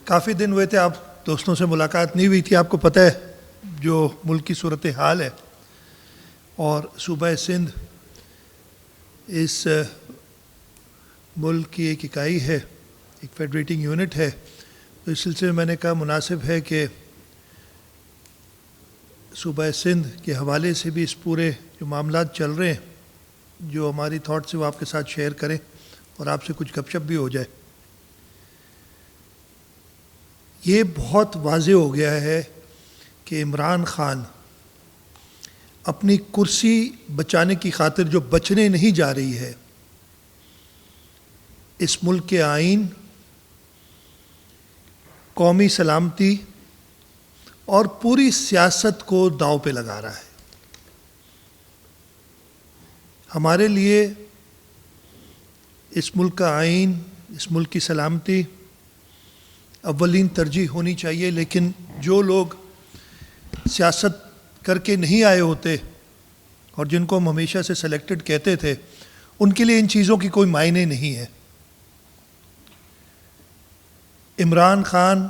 کافی دن ہوئے تھے، آپ دوستوں سے ملاقات نہیں ہوئی تھی. آپ کو پتہ ہے جو ملک کی صورتحال ہے، اور صوبہ سندھ اس ملک کی ایک اکائی ہے، ایک فیڈریٹنگ یونٹ ہے. تو اس سلسلے میں نے کہا مناسب ہے کہ صوبہ سندھ کے حوالے سے بھی اس پورے جو معاملات چل رہے ہیں، جو ہماری تھاٹس وہ آپ کے ساتھ شیئر کریں اور آپ سے کچھ گپ شپ بھی ہو جائے. یہ بہت واضح ہو گیا ہے کہ عمران خان اپنی کرسی بچانے کی خاطر جو بچنے نہیں جا رہی ہے، اس ملک کے آئین، قومی سلامتی اور پوری سیاست کو داؤ پہ لگا رہا ہے. ہمارے لیے اس ملک کا آئین، اس ملک کی سلامتی اولین ترجیح ہونی چاہیے. لیکن جو لوگ سیاست کر کے نہیں آئے ہوتے اور جن کو ہم ہمیشہ سے سلیکٹڈ کہتے تھے، ان کے لیے ان چیزوں کی کوئی معنی نہیں ہے. عمران خان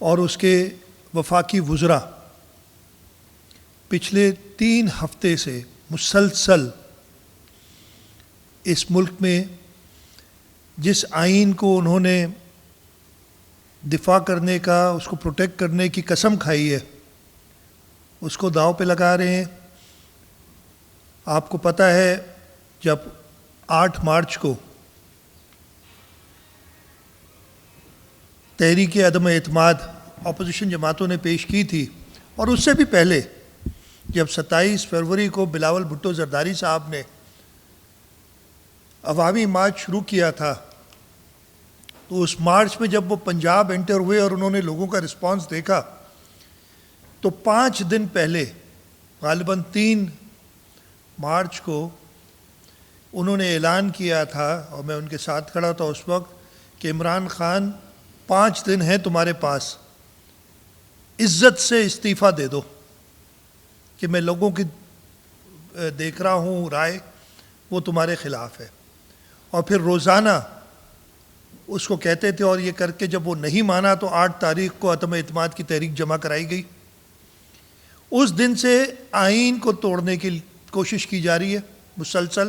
اور اس کے وفاقی وزراء پچھلے 3 ہفتے سے مسلسل اس ملک میں جس آئین کو انہوں نے دفاع کرنے کا، اس کو پروٹیکٹ کرنے کی قسم کھائی ہے، اس کو داؤ پہ لگا رہے ہیں. آپ کو پتہ ہے جب 8 مارچ کو تحریک عدم اعتماد اپوزیشن جماعتوں نے پیش کی تھی، اور اس سے بھی پہلے جب 27 فروری کو بلاول بھٹو زرداری صاحب نے عوامی مارچ شروع کیا تھا، تو اس مارچ میں جب وہ پنجاب انٹر ہوئے اور انہوں نے لوگوں کا رسپانس دیکھا، تو 5 دن پہلے غالباً 3 مارچ کو انہوں نے اعلان کیا تھا، اور میں ان کے ساتھ کھڑا تھا اس وقت، کہ عمران خان 5 دن ہیں تمہارے پاس، عزت سے استعفیٰ دے دو، کہ میں لوگوں کی دیکھ رہا ہوں رائے وہ تمہارے خلاف ہے. اور پھر روزانہ اس کو کہتے تھے، اور یہ کر کے جب وہ نہیں مانا تو 8 تاریخ کو عدم اعتماد کی تحریک جمع کرائی گئی. اس دن سے آئین کو توڑنے کی کوشش کی جا رہی ہے مسلسل.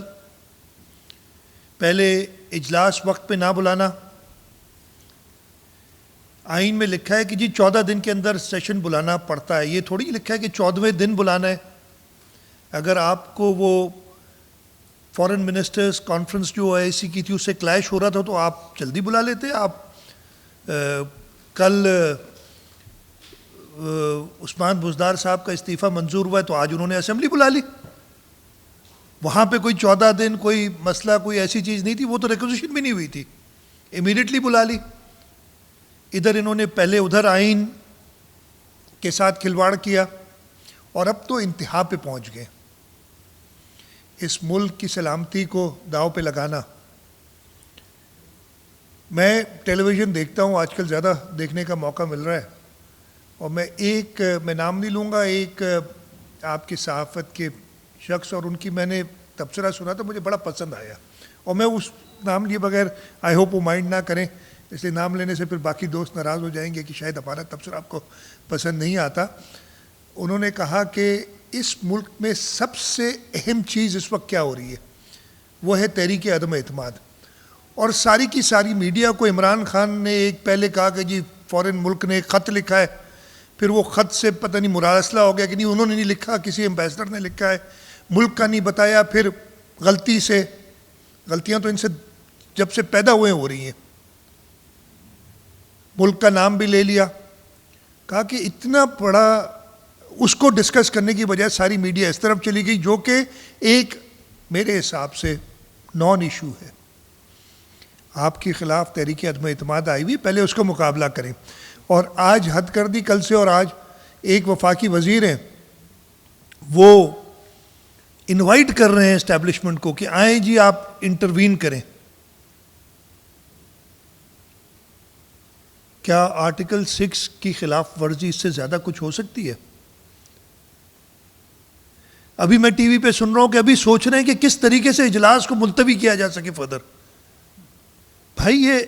پہلے اجلاس وقت پہ نہ بلانا، آئین میں لکھا ہے کہ جی 14 دن کے اندر سیشن بلانا پڑتا ہے، یہ تھوڑی لکھا ہے کہ 14ویں دن بلانا ہے. اگر آپ کو وہ فارن منسٹرز کانفرنس جو OIC کی تھی اس سے کلیش ہو رہا تھا تو آپ جلدی بلا لیتے. آپ کل عثمان بزدار صاحب کا استعفیٰ منظور ہوا ہے تو آج انہوں نے اسمبلی بلا لی. وہاں پہ کوئی 14 دن کوئی مسئلہ، کوئی ایسی چیز نہیں تھی، وہ تو ریکوزیشن بھی نہیں ہوئی تھی، امیڈیٹلی بلا لی. ادھر انہوں نے پہلے ادھر آئین کے ساتھ کھلواڑ کیا، اور اب تو انتہا پہ پہنچ گئے. اس ملک کی سلامتی کو داؤ پہ لگانا. میں ٹیلی ویژن دیکھتا ہوں آج کل، زیادہ دیکھنے کا موقع مل رہا ہے، اور میں نام نہیں لوں گا، ایک آپ کی صحافت کے شخص، اور ان کی میں نے تبصرہ سنا تھا، مجھے بڑا پسند آیا، اور میں اس نام لیے بغیر آئی ہوپ وہ مائنڈ نہ کریں، اس لیے نام لینے سے پھر باقی دوست ناراض ہو جائیں گے کہ شاید ہمارا تبصرہ آپ کو پسند نہیں آتا. انہوں نے کہا کہ اس ملک میں سب سے اہم چیز اس وقت کیا ہو رہی ہے، وہ ہے تحریک عدم اعتماد. اور ساری کی ساری میڈیا کو عمران خان نے ایک پہلے کہا کہ جی فورن ملک نے ایک خط لکھا ہے، پھر وہ خط سے پتہ نہیں مراسلہ ہو گیا کہ نہیں انہوں نے نہیں لکھا، کسی ایمبیسڈر نے لکھا ہے، ملک کا نہیں بتایا. پھر غلطی سے، غلطیاں تو ان سے جب سے پیدا ہوئے ہو رہی ہیں، ملک کا نام بھی لے لیا. کہا کہ اتنا بڑا، اس کو ڈسکس کرنے کی بجائے ساری میڈیا اس طرف چلی گئی، جو کہ ایک میرے حساب سے نان ایشو ہے. آپ کے خلاف تحریک عدم اعتماد آئی ہوئی، پہلے اس کو مقابلہ کریں. اور آج حد کر دی کل سے، اور آج ایک وفاقی وزیر ہیں وہ انوائٹ کر رہے ہیں اسٹیبلشمنٹ کو کہ آئیں جی آپ انٹروین کریں. کیا آرٹیکل 6 کی خلاف ورزی اس سے زیادہ کچھ ہو سکتی ہے؟ ابھی میں ٹی وی پہ سن رہا ہوں کہ ابھی سوچ رہے ہیں کہ کس طریقے سے اجلاس کو ملتوی کیا جا سکے فردر. بھائی یہ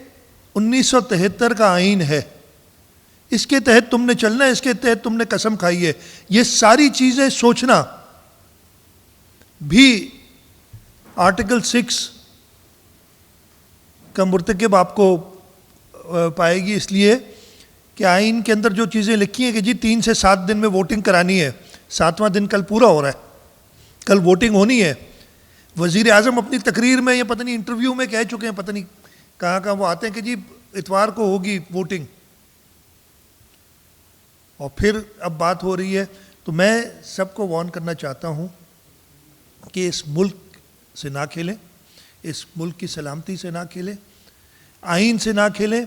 1973 کا آئین ہے, اس کے تحت تم نے چلنا ہے, اس کے تحت تم نے قسم کھائی ہے. یہ ساری چیزیں سوچنا بھی آرٹیکل 6 کا مرتکب آپ کو پائے گی, اس لیے کہ آئین کے اندر جو چیزیں لکھی ہیں کہ جی 3 سے 7 دن میں ووٹنگ کرانی ہے, 7واں دن کل پورا ہو رہا ہے, کل ووٹنگ ہونی ہے. وزیر اعظم اپنی تقریر میں یا پتہ نہیں انٹرویو میں کہہ چکے ہیں, پتہ نہیں کہاں وہ آتے ہیں کہ جی اتوار کو ہوگی ووٹنگ, اور پھر اب بات ہو رہی ہے. تو میں سب کو وارن کرنا چاہتا ہوں کہ اس ملک سے نہ کھیلیں, اس ملک کی سلامتی سے نہ کھیلیں, آئین سے نہ کھیلیں.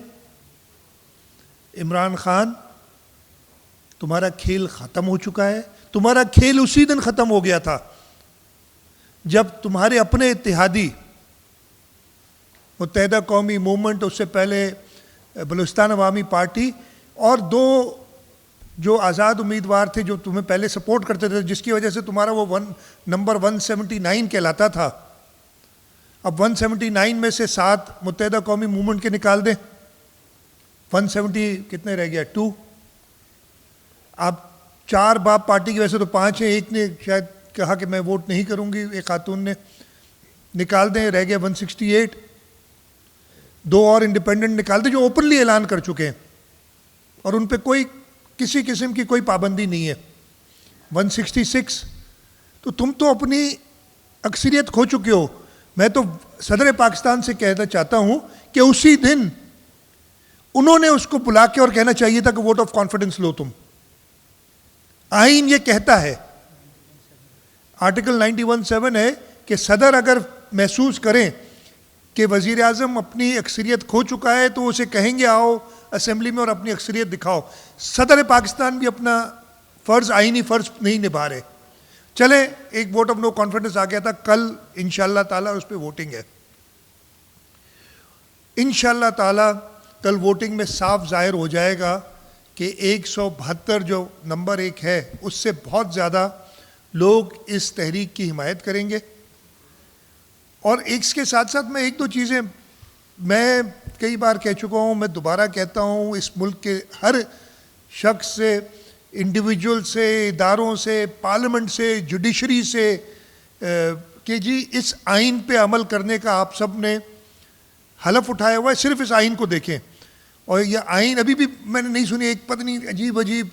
عمران خان, تمہارا کھیل ختم ہو چکا ہے. تمہارا کھیل اسی دن ختم ہو گیا تھا جب تمہارے اپنے اتحادی متحدہ قومی موومنٹ, اس سے پہلے بلوچستان عوامی پارٹی, اور 2 جو آزاد امیدوار تھے جو تمہیں پہلے سپورٹ کرتے تھے, جس کی وجہ سے تمہارا وہ نمبر 179 کہلاتا تھا. اب 179 میں سے 7 متحدہ قومی موومنٹ کے نکال دیں, 170 کتنے رہ گیا 2. اب 4 باپ پارٹی کی وجہ سے تو 5 ہیں, ایک نے شاید کہا کہ میں ووٹ نہیں کروں گی, ایک خاتون نے, نکال دیں رہ گیا 168. 2 اور انڈیپینڈنٹ نکال دیں جو اوپنلی اعلان کر چکے ہیں اور ان پہ کوئی کسی قسم کی کوئی پابندی نہیں ہے. 166. تو تم تو اپنی اکثریت کھو چکے ہو. میں تو صدر پاکستان سے کہنا چاہتا ہوں کہ اسی دن انہوں نے اس کو بلا کے اور کہنا چاہیے تھا کہ ووٹ آف کانفیڈنس لو تم. آئین یہ کہتا ہے, آرٹیکل 91(7) ہے کہ صدر اگر محسوس کریں کہ وزیر اعظم اپنی اکثریت کھو چکا ہے تو اسے کہیں گے آؤ اسمبلی میں اور اپنی اکثریت دکھاؤ. صدر پاکستان بھی اپنا فرض, آئینی فرض نہیں نبھا رہے. چلیں ایک ووٹ آف نو کانفیڈنس آ گیا تھا, کل انشاءاللہ تعالیٰ اس پہ ووٹنگ ہے. انشاءاللہ تعالیٰ کل ووٹنگ میں صاف ظاہر ہو جائے گا کہ 172 جو نمبر 1 ہے اس سے بہت زیادہ لوگ اس تحریک کی حمایت کریں گے. اور اس کے ساتھ ساتھ میں 1-2 چیزیں میں کئی بار کہہ چکا ہوں, میں دوبارہ کہتا ہوں, اس ملک کے ہر شخص سے, انڈیویجول سے, اداروں سے, پارلیمنٹ سے, جوڈیشری سے, کہ جی اس آئین پہ عمل کرنے کا آپ سب نے حلف اٹھایا ہوا ہے. صرف اس آئین کو دیکھیں, اور یہ آئین ابھی بھی میں نے نہیں سنی, ایک پتہ نہیں عجیب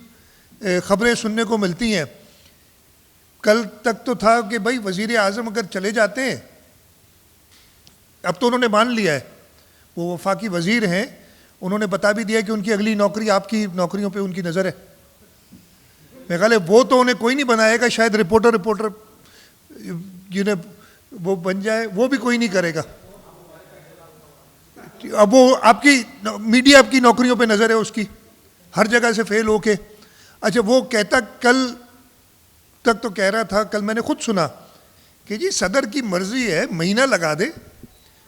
خبریں سننے کو ملتی ہیں. کل تک تو تھا کہ بھائی وزیر اعظم اگر چلے جاتے ہیں, اب تو انہوں نے مان لیا ہے, وہ وفاقی وزیر ہیں, انہوں نے بتا بھی دیا کہ ان کی اگلی نوکری آپ کی نوکریوں پہ ان کی نظر ہے. میں خیال ہے وہ تو انہیں کوئی نہیں بنائے گا, شاید رپورٹر جنہیں وہ بن جائے وہ بھی کوئی نہیں کرے گا. اب وہ آپ کی میڈیا آپ کی نوکریوں پہ نظر ہے اس کی, ہر جگہ سے فیل ہو کے. اچھا وہ کہتا, کل تک تو کہہ رہا تھا, کل میں نے خود سنا کہ جی صدر کی مرضی ہے, مہینہ لگا دے,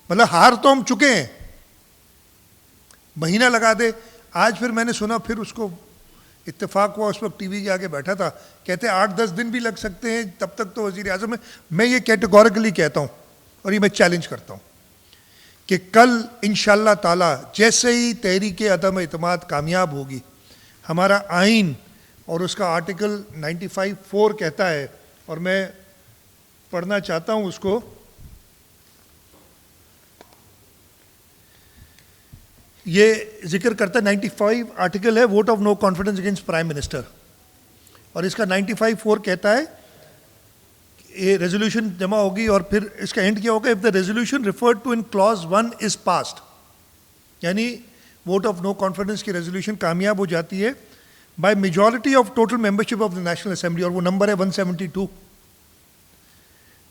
مطلب ہار تو ہم چکے ہیں, مہینہ لگا دے. آج پھر میں نے سنا, پھر اس کو اتفاق ہوا, اس وقت ٹی وی کے آگے بیٹھا تھا, کہتے 8-10 دن بھی لگ سکتے ہیں, تب تک تو وزیر اعظم ہے. میں یہ کیٹیگوریکلی کہتا ہوں اور یہ میں چیلنج کرتا ہوں کہ کل انشاءاللہ تعالی جیسے ہی تحریک عدم اعتماد کامیاب ہوگی, ہمارا آئین اور اس کا آرٹیکل 95(4) کہتا ہے, اور میں پڑھنا چاہتا ہوں اس کو, یہ ذکر کرتا ہے 95 آرٹیکل ہے, vote of no confidence against prime minister, اور اس کا 95(4) کہتا ہے یہ ریزولوشن جمع ہوگی اور پھر اس کا اینڈ کیا ہوگا, if the resolution referred to in clause 1 is passed, یعنی ووٹ آف نو کانفیڈنس کی ریزولوشن کامیاب ہو جاتی ہے by majority of total membership of the national assembly, اور وہ نمبر ہے 172.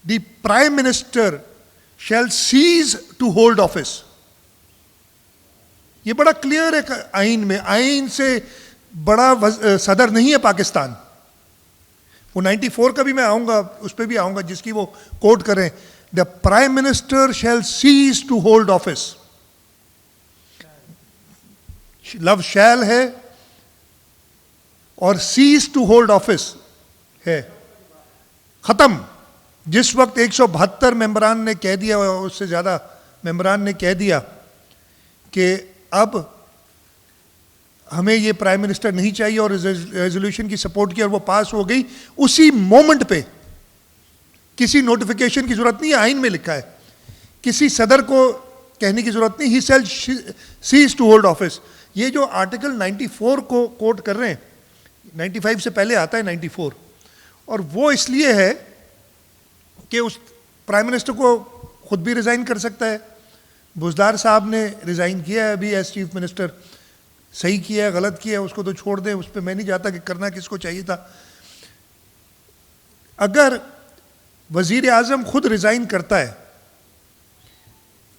The prime minister shall cease to hold office. یہ بڑا کلیئر ہے آئین میں, آئین سے بڑا صدر نہیں ہے پاکستان. وہ 94 کا بھی میں آؤں گا, اس پہ بھی آؤں گا جس کی وہ کوٹ کریں. The prime minister shall cease to hold office, لفظ شیل ہے اور سیز ٹو ہولڈ آفس ہے, ختم. جس وقت 172 ممبران نے کہہ دیا, اس سے زیادہ ممبران نے کہہ دیا کہ اب ہمیں یہ پرائم منسٹر نہیں چاہیے اور ریزولوشن کی سپورٹ کی اور وہ پاس ہو گئی اسی مومنٹ پہ. کسی نوٹیفیکیشن کی ضرورت نہیں ہے, آئین میں لکھا ہے. کسی صدر کو کہنے کی ضرورت نہیں, he shall cease to hold office. یہ جو آرٹیکل 94 کو کوٹ کر رہے ہیں, 95 سے پہلے آتا ہے 94, اور وہ اس لیے ہے کہ اس پرائم منسٹر کو خود بھی ریزائن کر سکتا ہے. بزدار صاحب نے ریزائن کیا ہے ابھی ایز چیف منسٹر, صحیح کیا ہے غلط کیا ہے اس کو تو چھوڑ دیں, اس پہ میں نہیں جاتا کہ کرنا کس کو چاہیے تھا. اگر وزیر اعظم خود ریزائن کرتا ہے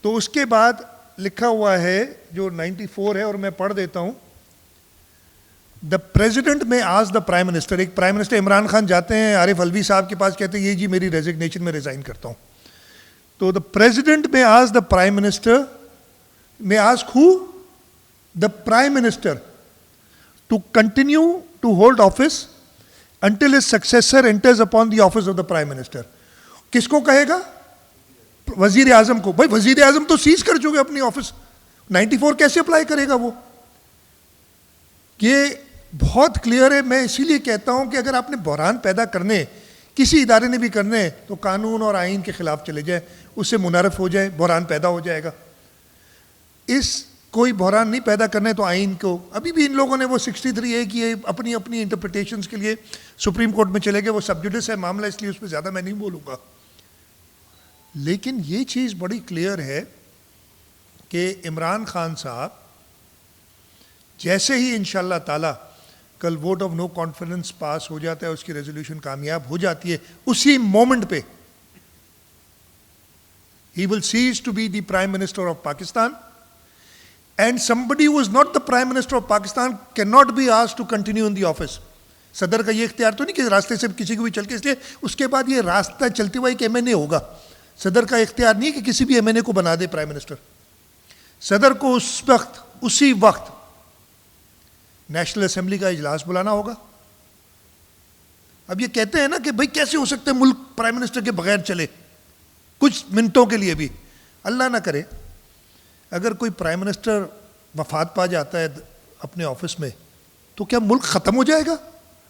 تو اس کے بعد لکھا ہوا ہے جو 94 ہے, اور میں پڑھ دیتا ہوں. دا president may ask the prime minister, ایک پرائم منسٹر عمران خان جاتے ہیں عارف الوی صاحب کے پاس, کہتے ہیں یہ جی میری ریزگنیشن میں ریزائن کرتا ہوں. تو the president may ask the prime minister, may ask who the prime minister to continue to hold office until his successor enters upon the office of the prime minister. کس کو کہے گا؟ وزیر اعظم کو. بھائی وزیر اعظم تو سیز کر چکے اپنی آفس, 94 کیسے اپلائی کرے گا وہ؟ یہ بہت کلیئر ہے. میں اسی لیے کہتا ہوں کہ اگر آپ نے بحران پیدا کرنے, کسی ادارے نے بھی کرنے, تو قانون اور آئین کے خلاف چلے جائے, اس سے منحرف ہو جائے, بحران پیدا ہو جائے گا. اس کوئی بحران نہیں پیدا کرنے تو آئین کو, ابھی بھی ان لوگوں نے وہ 63A کی اپنی اپنی انٹرپریٹیشنز کے لیے سپریم کورٹ میں چلے گئے. وہ سب جوڈس ہے معاملہ, اس لیے اس پہ زیادہ میں نہیں بولوں گا. لیکن یہ چیز بڑی کلیئر ہے کہ عمران خان صاحب جیسے ہی انشاءاللہ تعالی کل ووٹ آف نو کانفیڈنس پاس ہو جاتا ہے, اس کی ریزولوشن کامیاب ہو جاتی ہے, اسی مومنٹ پہ he will cease to be the Prime Minister of Pakistan, and somebody who is not the Prime Minister of Pakistan cannot be asked to continue in the office. صدر کا یہ اختیار تو نہیں کہ راستے سے کسی کو بھی چل کے, اس لیے اس کے بعد یہ راستہ چلتے ہوا ایک MNA ہوگا. صدر کا اختیار نہیں کہ کسی بھی MNA کو بنا دے پرائم منسٹر. صدر کو اسی وقت نیشنل اسمبلی کا اجلاس بلانا ہوگا. اب یہ کہتے ہیں نا کہ بھائی کیسے ہو سکتا ہے ملک پرائم منسٹر کے بغیر چلے کچھ منٹوں کے لیے بھی. اللہ نہ کرے اگر کوئی پرائم منسٹر وفات پا جاتا ہے اپنے آفس میں, تو کیا ملک ختم ہو جائے گا؟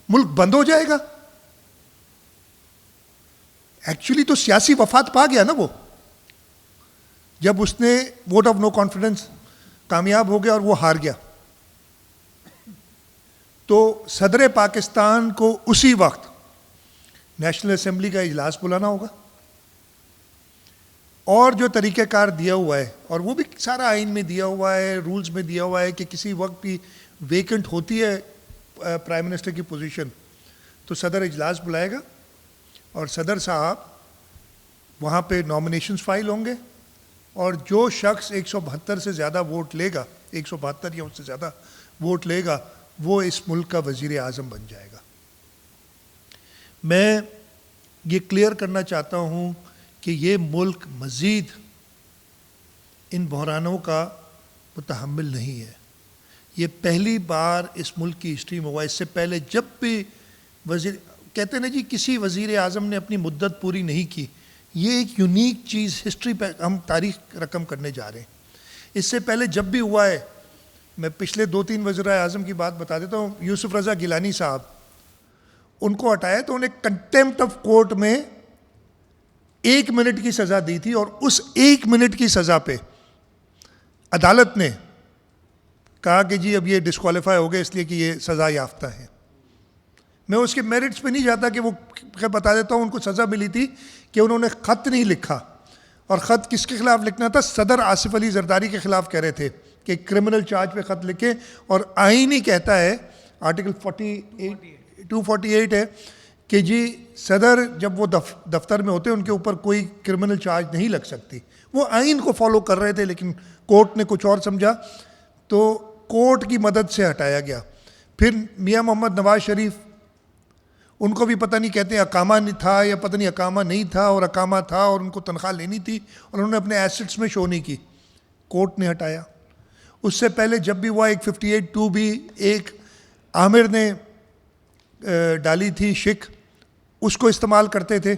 ملک بند ہو جائے گا؟ ایکچولی تو سیاسی وفات پا گیا نا وہ, جب اس نے ووٹ آف نو کانفیڈنس کامیاب ہو گیا اور وہ ہار گیا. تو صدر پاکستان کو اسی وقت نیشنل اسمبلی کا اجلاس بلانا ہوگا, اور جو طریقہ کار دیا ہوا ہے, اور وہ بھی سارا آئین میں دیا ہوا ہے, رولز میں دیا ہوا ہے کہ کسی وقت بھی ویکنٹ ہوتی ہے پرائم منسٹر کی پوزیشن, تو صدر اجلاس بلائے گا اور صدر صاحب وہاں پہ نامینیشنز فائل ہوں گے, اور جو شخص 172 سے زیادہ ووٹ لے گا, 172 یا اس سے زیادہ ووٹ لے گا, وہ اس ملک کا وزیر اعظم بن جائے گا. میں یہ کلیئر کرنا چاہتا ہوں کہ یہ ملک مزید ان بحرانوں کا متحمل نہیں ہے. یہ پہلی بار اس ملک کی ہسٹری میں ہوا. اس سے پہلے جب بھی کہتے ہیں نا جی کسی وزیر اعظم نے اپنی مدت پوری نہیں کی, یہ ایک یونیک چیز ہسٹری پہ ہم تاریخ رقم کرنے جا رہے ہیں. اس سے پہلے جب بھی ہوا ہے, میں پچھلے 2-3 وزرائے اعظم کی بات بتا دیتا ہوں. یوسف رضا گیلانی صاحب, ان کو ہٹایا تو انہیں کنٹیمپٹ آف کورٹ میں 1 منٹ کی سزا دی تھی, اور اس 1 منٹ کی سزا پہ عدالت نے کہا کہ جی اب یہ ڈسکوالیفائی ہو گئے اس لیے کہ یہ سزا یافتہ ہے. میں اس کے میرٹس پہ نہیں جاتا کہ وہ بتا دیتا ہوں. ان کو سزا ملی تھی کہ انہوں نے خط نہیں لکھا, اور خط کس کے خلاف لکھنا تھا؟ صدر آصف علی زرداری کے خلاف کہہ رہے تھے کہ کرمنل چارج پہ خط لکھیں, اور آئین ہی کہتا ہے آرٹیکل 248 ہے کہ جی صدر جب وہ دفتر میں ہوتے ہیں ان کے اوپر کوئی کرمنل چارج نہیں لگ سکتی. وہ آئین کو فالو کر رہے تھے, لیکن کورٹ نے کچھ اور سمجھا تو کورٹ کی مدد سے ہٹایا گیا. پھر میاں محمد نواز شریف, ان کو بھی پتہ نہیں, کہتے ہیں اقامہ نہیں تھا یا پتہ نہیں اقامہ نہیں تھا, اور اقامہ تھا اور ان کو تنخواہ لینی تھی, اور انہوں نے اپنے ایسٹس میں شو نہیں کی, کورٹ نے ہٹایا. اس سے پہلے جب بھی ہوا 58(2) بھی ایک عامر نے ڈالی تھی شک, اس کو استعمال کرتے تھے,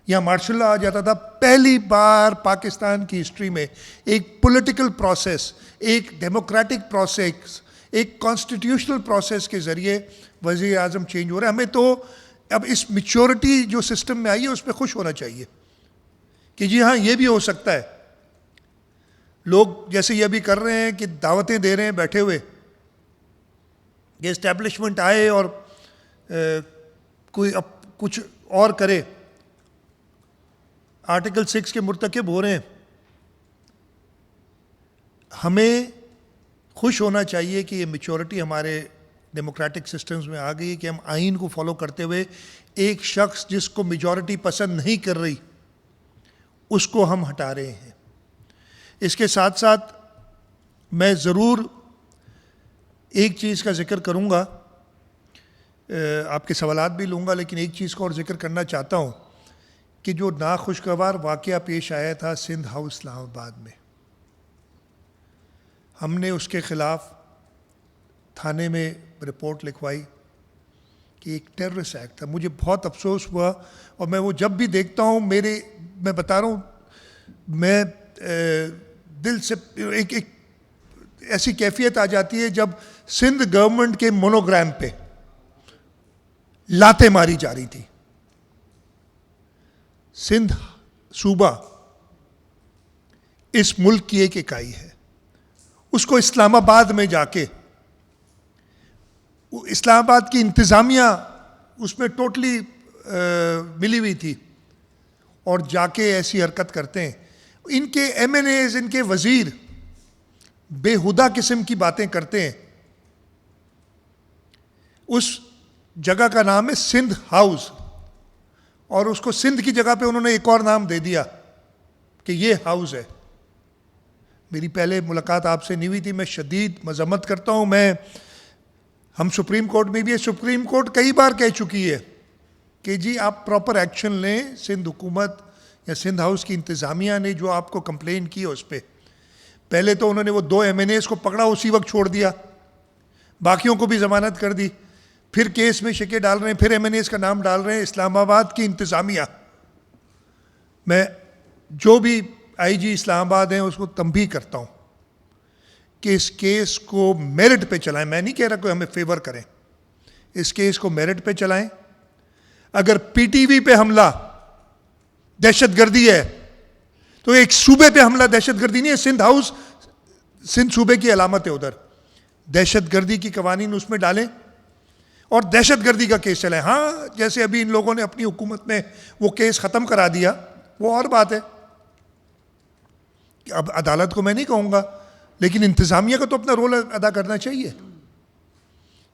یا مارشل لا آ جاتا تھا. پہلی بار پاکستان کی ہسٹری میں ایک پولیٹیکل پروسیس, ایک ڈیموکریٹک پروسیس, ایک کانسٹیٹیوشنل پروسیس کے ذریعے وزیر اعظم چینج ہو رہا ہے. ہمیں تو اب اس میچورٹی جو سسٹم میں آئی ہے اس پہ خوش ہونا چاہیے کہ جی ہاں یہ بھی ہو سکتا ہے. لوگ جیسے یہ ابھی کر رہے ہیں کہ دعوتیں دے رہے ہیں بیٹھے ہوئے, یہ اسٹیبلشمنٹ آئے اور کوئی اب کچھ اور کرے, آرٹیکل 6 کے مرتکب ہو رہے ہیں. ہمیں خوش ہونا چاہیے کہ یہ میچورٹی ہمارے ڈیموکریٹک سسٹمز میں آ گئی ہے کہ ہم آئین کو فالو کرتے ہوئے ایک شخص جس کو میجورٹی پسند نہیں کر رہی اس کو ہم ہٹا رہے ہیں. اس کے ساتھ ساتھ میں ضرور ایک چیز کا ذکر کروں گا, آپ کے سوالات بھی لوں گا, لیکن ایک چیز کو اور ذکر کرنا چاہتا ہوں کہ جو ناخوشگوار واقعہ پیش آیا تھا سندھ ہاؤس اسلام آباد میں, ہم نے اس کے خلاف تھانے میں رپورٹ لکھوائی کہ ایک ٹیررسٹ ایکٹ تھا. مجھے بہت افسوس ہوا, اور میں وہ جب بھی دیکھتا ہوں میں بتا رہا ہوں, میں دل سے ایک ایسی کیفیت آ جاتی ہے جب سندھ گورنمنٹ کے مونوگرام پہ لاتیں ماری جا رہی تھی. سندھ صوبہ اس ملک کی ایک اکائی ہے, اس کو اسلام آباد میں جا کے اسلام آباد کی انتظامیہ اس میں ٹوٹلی ملی ہوئی تھی, اور جا کے ایسی حرکت کرتے ہیں. ان کے ایم این ایز, ان کے وزیر بےہودہ قسم کی باتیں کرتے ہیں. اس جگہ کا نام ہے سندھ ہاؤس, اور اس کو سندھ کی جگہ پہ انہوں نے ایک اور نام دے دیا کہ یہ ہاؤس ہے. میری پہلے ملاقات آپ سے نہیں ہوئی تھی, میں شدید مذمت کرتا ہوں. ہم سپریم کورٹ میں بھی ہے, سپریم کورٹ کئی بار کہہ چکی ہے کہ جی آپ پراپر ایکشن لیں. سندھ حکومت یا سندھ ہاؤس کی انتظامیہ نے جو آپ کو کمپلین کی ہے اس پہ, پہلے تو انہوں نے وہ 2 ایم این ایز کو پکڑا, اسی وقت چھوڑ دیا, باقیوں کو بھی ضمانت کر دی, پھر کیس میں شکے ڈال رہے ہیں, پھر ایم این ایز کا نام ڈال رہے ہیں. اسلام آباد کی انتظامیہ, میں جو بھی آئی جی اسلام آباد ہیں اس کو تنبیہ کرتا ہوں کہ اس کیس کو میرٹ پہ چلائیں. میں نہیں کہہ رہا کہ ہمیں فیور کریں, اس کیس کو میرٹ پہ چلائیں. اگر پی ٹی وی پہ حملہ دہشت گردی ہے تو ایک صوبے پہ حملہ دہشت گردی نہیں ہے. سندھ ہاؤس سندھ صوبے کی علامت ہے, ادھر دہشت گردی کی قوانین اس میں ڈالیں اور دہشت گردی کا کیس چلائیں. ہاں جیسے ابھی ان لوگوں نے اپنی حکومت میں وہ کیس ختم کرا دیا, وہ اور بات ہے. اب عدالت کو میں نہیں کہوں گا, لیکن انتظامیہ کا تو اپنا رول ادا کرنا چاہیے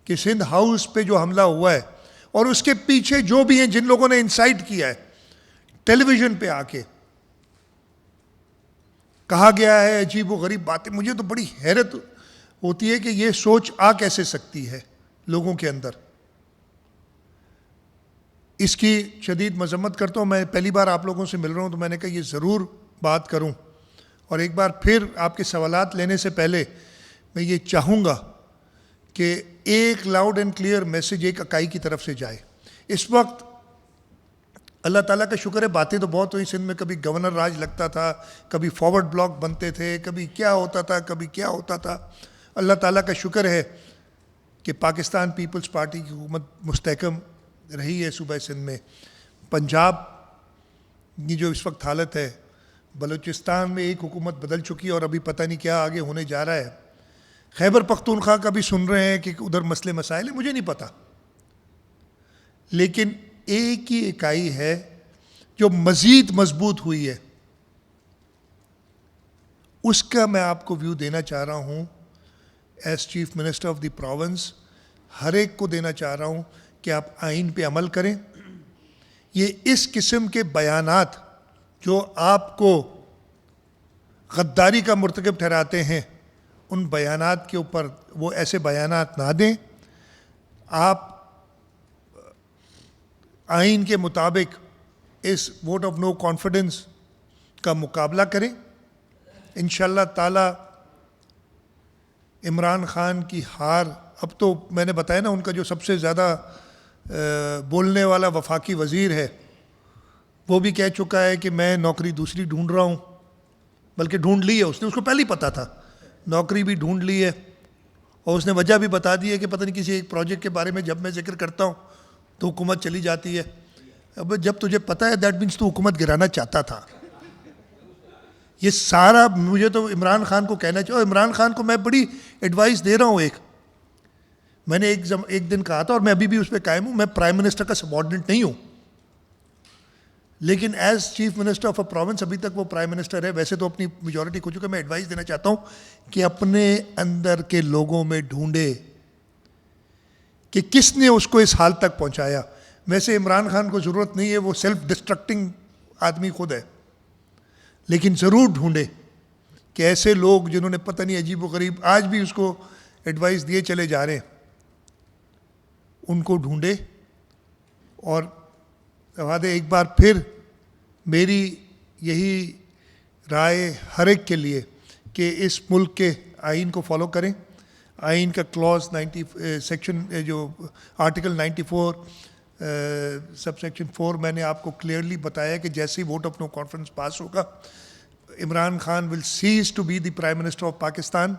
کہ سندھ ہاؤس پہ جو حملہ ہوا ہے اور اس کے پیچھے جو بھی ہیں جن لوگوں نے انسائٹ کیا ہے, ٹیلی ویژن پہ آ کے کہا گیا ہے عجیب و غریب باتیں. مجھے تو بڑی حیرت ہوتی ہے کہ یہ سوچ آ کیسے سکتی ہے لوگوں کے اندر. اس کی شدید مذمت کرتا ہوں. میں پہلی بار آپ لوگوں سے مل رہا ہوں تو میں نے کہا یہ ضرور بات کروں, اور ایک بار پھر آپ کے سوالات لینے سے پہلے میں یہ چاہوں گا کہ ایک لاؤڈ اینڈ کلیئر میسج ایک اکائی کی طرف سے جائے. اس وقت اللہ تعالیٰ کا شکر ہے باتیں تو بہت ہوئی سندھ میں, کبھی گورنر راج لگتا تھا, کبھی فارورڈ بلاک بنتے تھے, کبھی کیا ہوتا تھا, کبھی کیا ہوتا تھا. اللہ تعالیٰ کا شکر ہے کہ پاکستان پیپلز پارٹی کی حکومت مستحکم رہی ہے صوبہ سندھ میں. پنجاب کی جو اس وقت حالت ہے, بلوچستان میں ایک حکومت بدل چکی ہے اور ابھی پتہ نہیں کیا آگے ہونے جا رہا ہے. خیبر پختونخوا کا بھی سن رہے ہیں کہ ادھر مسئلے مسائل ہیں, مجھے نہیں پتہ, لیکن ایک ہی اکائی ہے جو مزید مضبوط ہوئی ہے. اس کا میں آپ کو ویو دینا چاہ رہا ہوں as chief minister of the province. ہر ایک کو دینا چاہ رہا ہوں کہ آپ آئین پہ عمل کریں. یہ اس قسم کے بیانات جو آپ کو غداری کا مرتکب ٹھہراتے ہیں, ان بیانات کے اوپر وہ ایسے بیانات نہ دیں. آپ آئین کے مطابق اس ووٹ آف نو کانفیڈنس کا مقابلہ کریں. انشاءاللہ تعالی عمران خان کی ہار, اب تو میں نے بتایا نا ان کا جو سب سے زیادہ بولنے والا وفاقی وزیر ہے وہ بھی کہہ چکا ہے کہ میں نوکری دوسری ڈھونڈ رہا ہوں, بلکہ ڈھونڈ لی ہے اس نے, اس کو پہلے ہی پتہ تھا نوکری بھی ڈھونڈ لی ہے, اور اس نے وجہ بھی بتا دی ہے کہ پتہ نہیں کسی ایک پروجیکٹ کے بارے میں جب میں ذکر کرتا ہوں تو حکومت چلی جاتی ہے. اب جب تجھے پتہ ہے دیٹ مینس تو حکومت گرانا چاہتا تھا. یہ سارا مجھے تو عمران خان کو کہنا چاہیے, اور عمران خان کو میں بڑی ایڈوائس دے رہا ہوں. میں نے ایک دن کہا تھا, اور میں ابھی بھی اس پہ قائم ہوں, میں پرائم منسٹر کا سبارڈنیٹ نہیں ہوں, لیکن as chief minister of a province ابھی تک وہ پرائم منسٹر ہے. ویسے تو اپنی میجورٹی کھو چکا. میں ایڈوائس دینا چاہتا ہوں کہ اپنے اندر کے لوگوں میں ڈھونڈے کہ کس نے اس کو اس حال تک پہنچایا. ویسے عمران خان کو ضرورت نہیں ہے, وہ سیلف ڈسٹرکٹنگ آدمی خود ہے, لیکن ضرور ڈھونڈے کہ ایسے لوگ جنہوں نے پتہ نہیں عجیب و غریب آج بھی اس کو ایڈوائس دیے چلے جا رہے ہیں, ان کو ڈھونڈے. اور وعدے ایک بار پھر میری یہی رائے ہر ایک کے لیے کہ اس ملک کے آئین کو فالو کریں. آئین کا کلاز 90 سیکشن جو آرٹیکل 94 سب سیکشن 4 میں نے آپ کو کلیئرلی بتایا کہ جیسے ہی vote of no confidence pass ہوگا Imran Khan will cease to be the prime minister of Pakistan.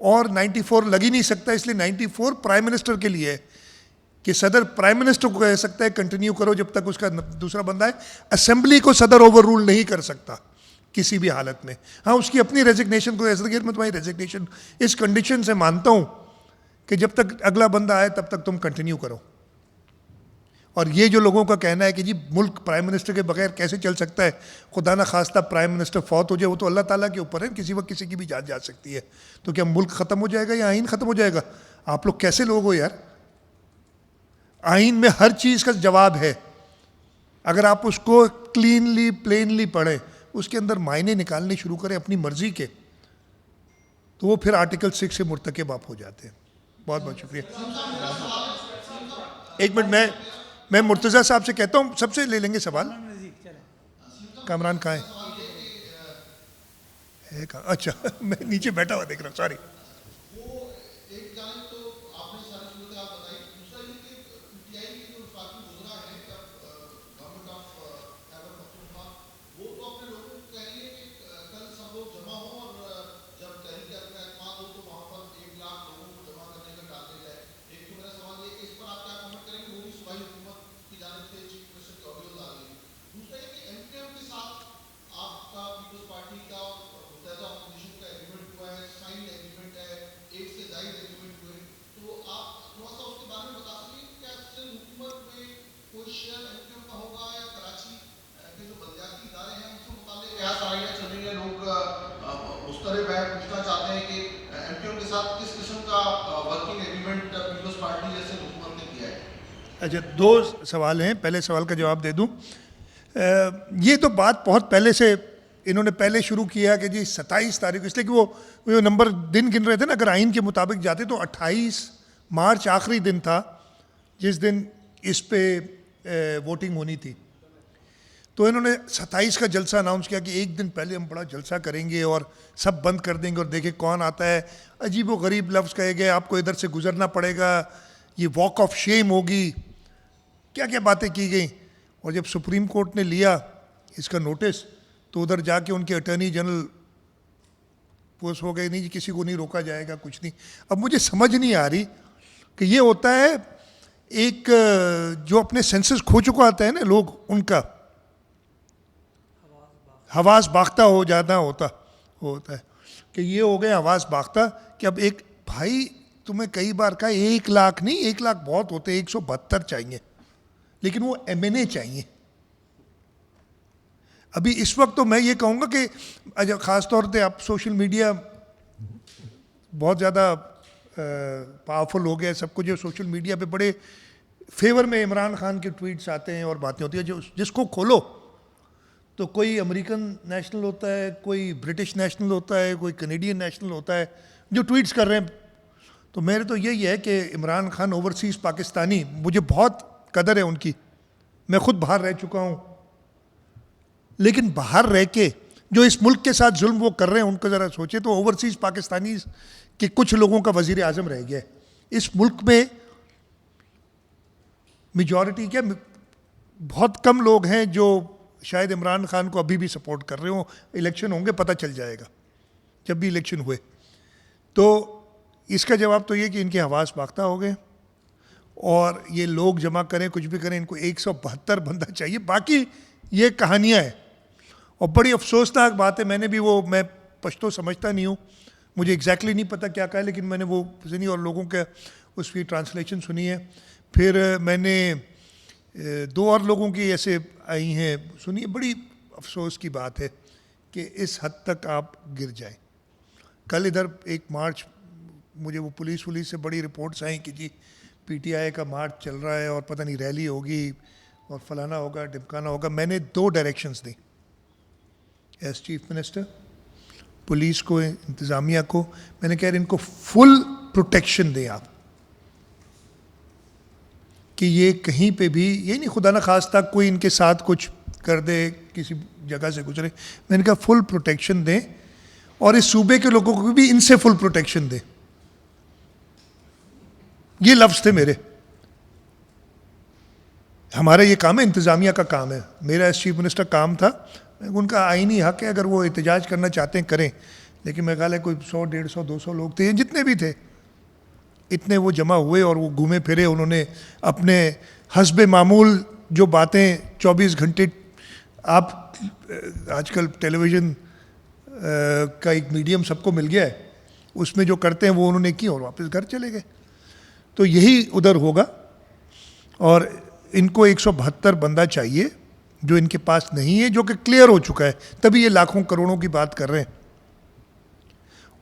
اور 94 لگ ہی نہیں سکتا, اس لیے 94 پرائم منسٹر کے لیے ہے کہ صدر پرائم منسٹر کو کہہ سکتا ہے کنٹینیو کرو جب تک اس کا دوسرا بندہ ہے. اسمبلی کو صدر اوور رول نہیں کر سکتا کسی بھی حالت میں. ہاں اس کی اپنی ریزگنیشن کو ایسا کہ میں تمہاری ریزگنیشن اس کنڈیشن سے مانتا ہوں کہ جب تک اگلا بندہ آئے تب تک تم کنٹینیو کرو. اور یہ جو لوگوں کا کہنا ہے کہ جی ملک پرائم منسٹر کے بغیر کیسے چل سکتا ہے, خدا نہ خواستہ پرائم منسٹر فوت ہو جائے, وہ تو اللہ تعالیٰ کے اوپر ہے, کسی وقت کسی کی بھی جان جا سکتی ہے. تو کیا ملک ختم ہو جائے گا یا آئین ختم ہو جائے گا؟ آپ لوگ کیسے لوگ ہو یار. آئین میں ہر چیز کا جواب ہے. اگر آپ اس کو کلینلی پلینلی پڑھیں, اس کے اندر معنی نکالنے شروع کریں اپنی مرضی کے, تو وہ پھر آرٹیکل 6 سے مرتکب آپ ہو جاتے ہیں. بہت بہت شکریہ. ایک منٹ میں مرتضیٰ صاحب سے کہتا ہوں, سب سے لے لیں گے سوال. کامران کہاں ہے کہاں؟ اچھا میں نیچے بیٹھا ہوا دیکھ رہا ہوں, سوری. اچھا دو سوال ہیں, پہلے سوال کا جواب دے دوں. یہ تو بات بہت پہلے سے انہوں نے پہلے شروع کیا کہ جی 27 تاریخ, اس لیے کہ وہ نمبر دن گن رہے تھے نا. اگر آئین کے مطابق جاتے تو 28 مارچ آخری دن تھا جس دن اس پہ ووٹنگ ہونی تھی. تو انہوں نے 27 کا جلسہ اناؤنس کیا کہ ایک دن پہلے ہم بڑا جلسہ کریں گے اور سب بند کر دیں گے اور دیکھیں کون آتا ہے. عجیب و غریب لفظ کہے گئے, آپ کو ادھر سے گزرنا پڑے گا, یہ واک آف شیم ہوگی, کیا کیا باتیں کی گئیں. اور جب سپریم کورٹ نے لیا اس کا نوٹس تو ادھر جا کے ان کے اٹارنی جنرل پوسٹ ہو گئے, نہیں جی کسی کو نہیں روکا جائے گا, کچھ نہیں. اب مجھے سمجھ نہیں آ رہی کہ یہ ہوتا ہے ایک جو اپنے سینسز کھو چکا آتا ہے نا لوگ, ان کا حواس باختہ ہو جانا ہوتا ہے کہ یہ ہو گئے حواس باختہ کہ اب ایک بھائی تمہیں کئی بار کہا 1 لاکھ نہیں, 1 لاکھ بہت ہوتے, 172 چاہیے, لیکن وہ MNA چاہیے. ابھی اس وقت تو میں یہ کہوں گا کہ خاص طور پہ آپ سوشل میڈیا بہت زیادہ پاورفل ہو گیا, سب کو جو سوشل میڈیا پہ بڑے فیور میں عمران خان کے ٹویٹس آتے ہیں اور باتیں ہوتی ہیں, جس کو کھولو تو کوئی امریکن نیشنل ہوتا ہے, کوئی برٹش نیشنل ہوتا ہے, کوئی کینیڈین نیشنل ہوتا ہے جو ٹویٹس کر رہے ہیں. تو میرے تو یہی ہے کہ عمران خان اوورسیز پاکستانی, مجھے بہت قدر ہے ان کی, میں خود باہر رہ چکا ہوں, لیکن باہر رہ کے جو اس ملک کے ساتھ ظلم وہ کر رہے ہیں ان کو ذرا سوچے. تو اوورسیز پاکستانی کے کچھ لوگوں کا وزیر اعظم رہ گیا ہے اس ملک میں. میجورٹی کیا بہت کم لوگ ہیں جو شاید عمران خان کو ابھی بھی سپورٹ کر رہے ہوں. الیکشن ہوں گے پتہ چل جائے گا جب بھی الیکشن ہوئے. اس کا جواب تو یہ کہ ان کے حواس باختہ ہو گئے اور یہ لوگ جمع کریں کچھ بھی کریں، ان کو 172 بندہ چاہیے، باقی یہ کہانیاں ہیں. اور بڑی افسوسناک بات ہے، میں پشتو سمجھتا نہیں ہوں، مجھے ایگزیکٹلی نہیں پتہ کیا کہا ہے، لیکن میں نے وہ سنی اور لوگوں کے اس کی ٹرانسلیشن سنی ہے. پھر میں نے 2 اور لوگوں کی ایسے آئی ہیں سنی ہے. بڑی افسوس کی بات ہے کہ اس حد تک آپ گر جائیں. کل ادھر ایک مارچ، مجھے وہ پولیس سے بڑی رپورٹس آئیں کہ جی پی ٹی آئی کا مارچ چل رہا ہے اور پتہ نہیں ریلی ہوگی اور فلانا ہوگا ڈمکانا ہوگا. میں نے 2 ڈائریکشنز دیں ایز چیف منسٹر، پولیس کو، انتظامیہ کو. میں نے کہا ان کو فل پروٹیکشن دیں آپ، کہ یہ کہیں پہ بھی یہ نہیں خدا نخواستہ کوئی ان کے ساتھ کچھ کر دے، کسی جگہ سے گزرے. میں نے کہا فل پروٹیکشن دیں اور اس صوبے کے لوگوں کو بھی ان سے فل پروٹیکشن دیں. یہ لفظ تھے میرے. ہمارا یہ کام ہے، انتظامیہ کا کام ہے. میرا ایز چیف منسٹر کام تھا، ان کا آئینی حق ہے اگر وہ احتجاج کرنا چاہتے ہیں کریں. لیکن میرا خیال ہے کوئی 100 150 200 لوگ تھے، جتنے بھی تھے اتنے وہ جمع ہوئے اور وہ گھومے پھرے. انہوں نے اپنے حسب معمول جو باتیں 24 گھنٹے، آپ آج کل ٹیلی ویژن کا ایک میڈیم سب کو مل گیا ہے، اس میں جو کرتے ہیں وہ انہوں نے کی اور واپس گھر چلے گئے. تو یہی ادھر ہوگا. اور ان کو 172 بندہ چاہیے جو ان کے پاس نہیں ہے، جو کہ کلیئر ہو چکا ہے، تبھی یہ لاکھوں کروڑوں کی بات کر رہے ہیں.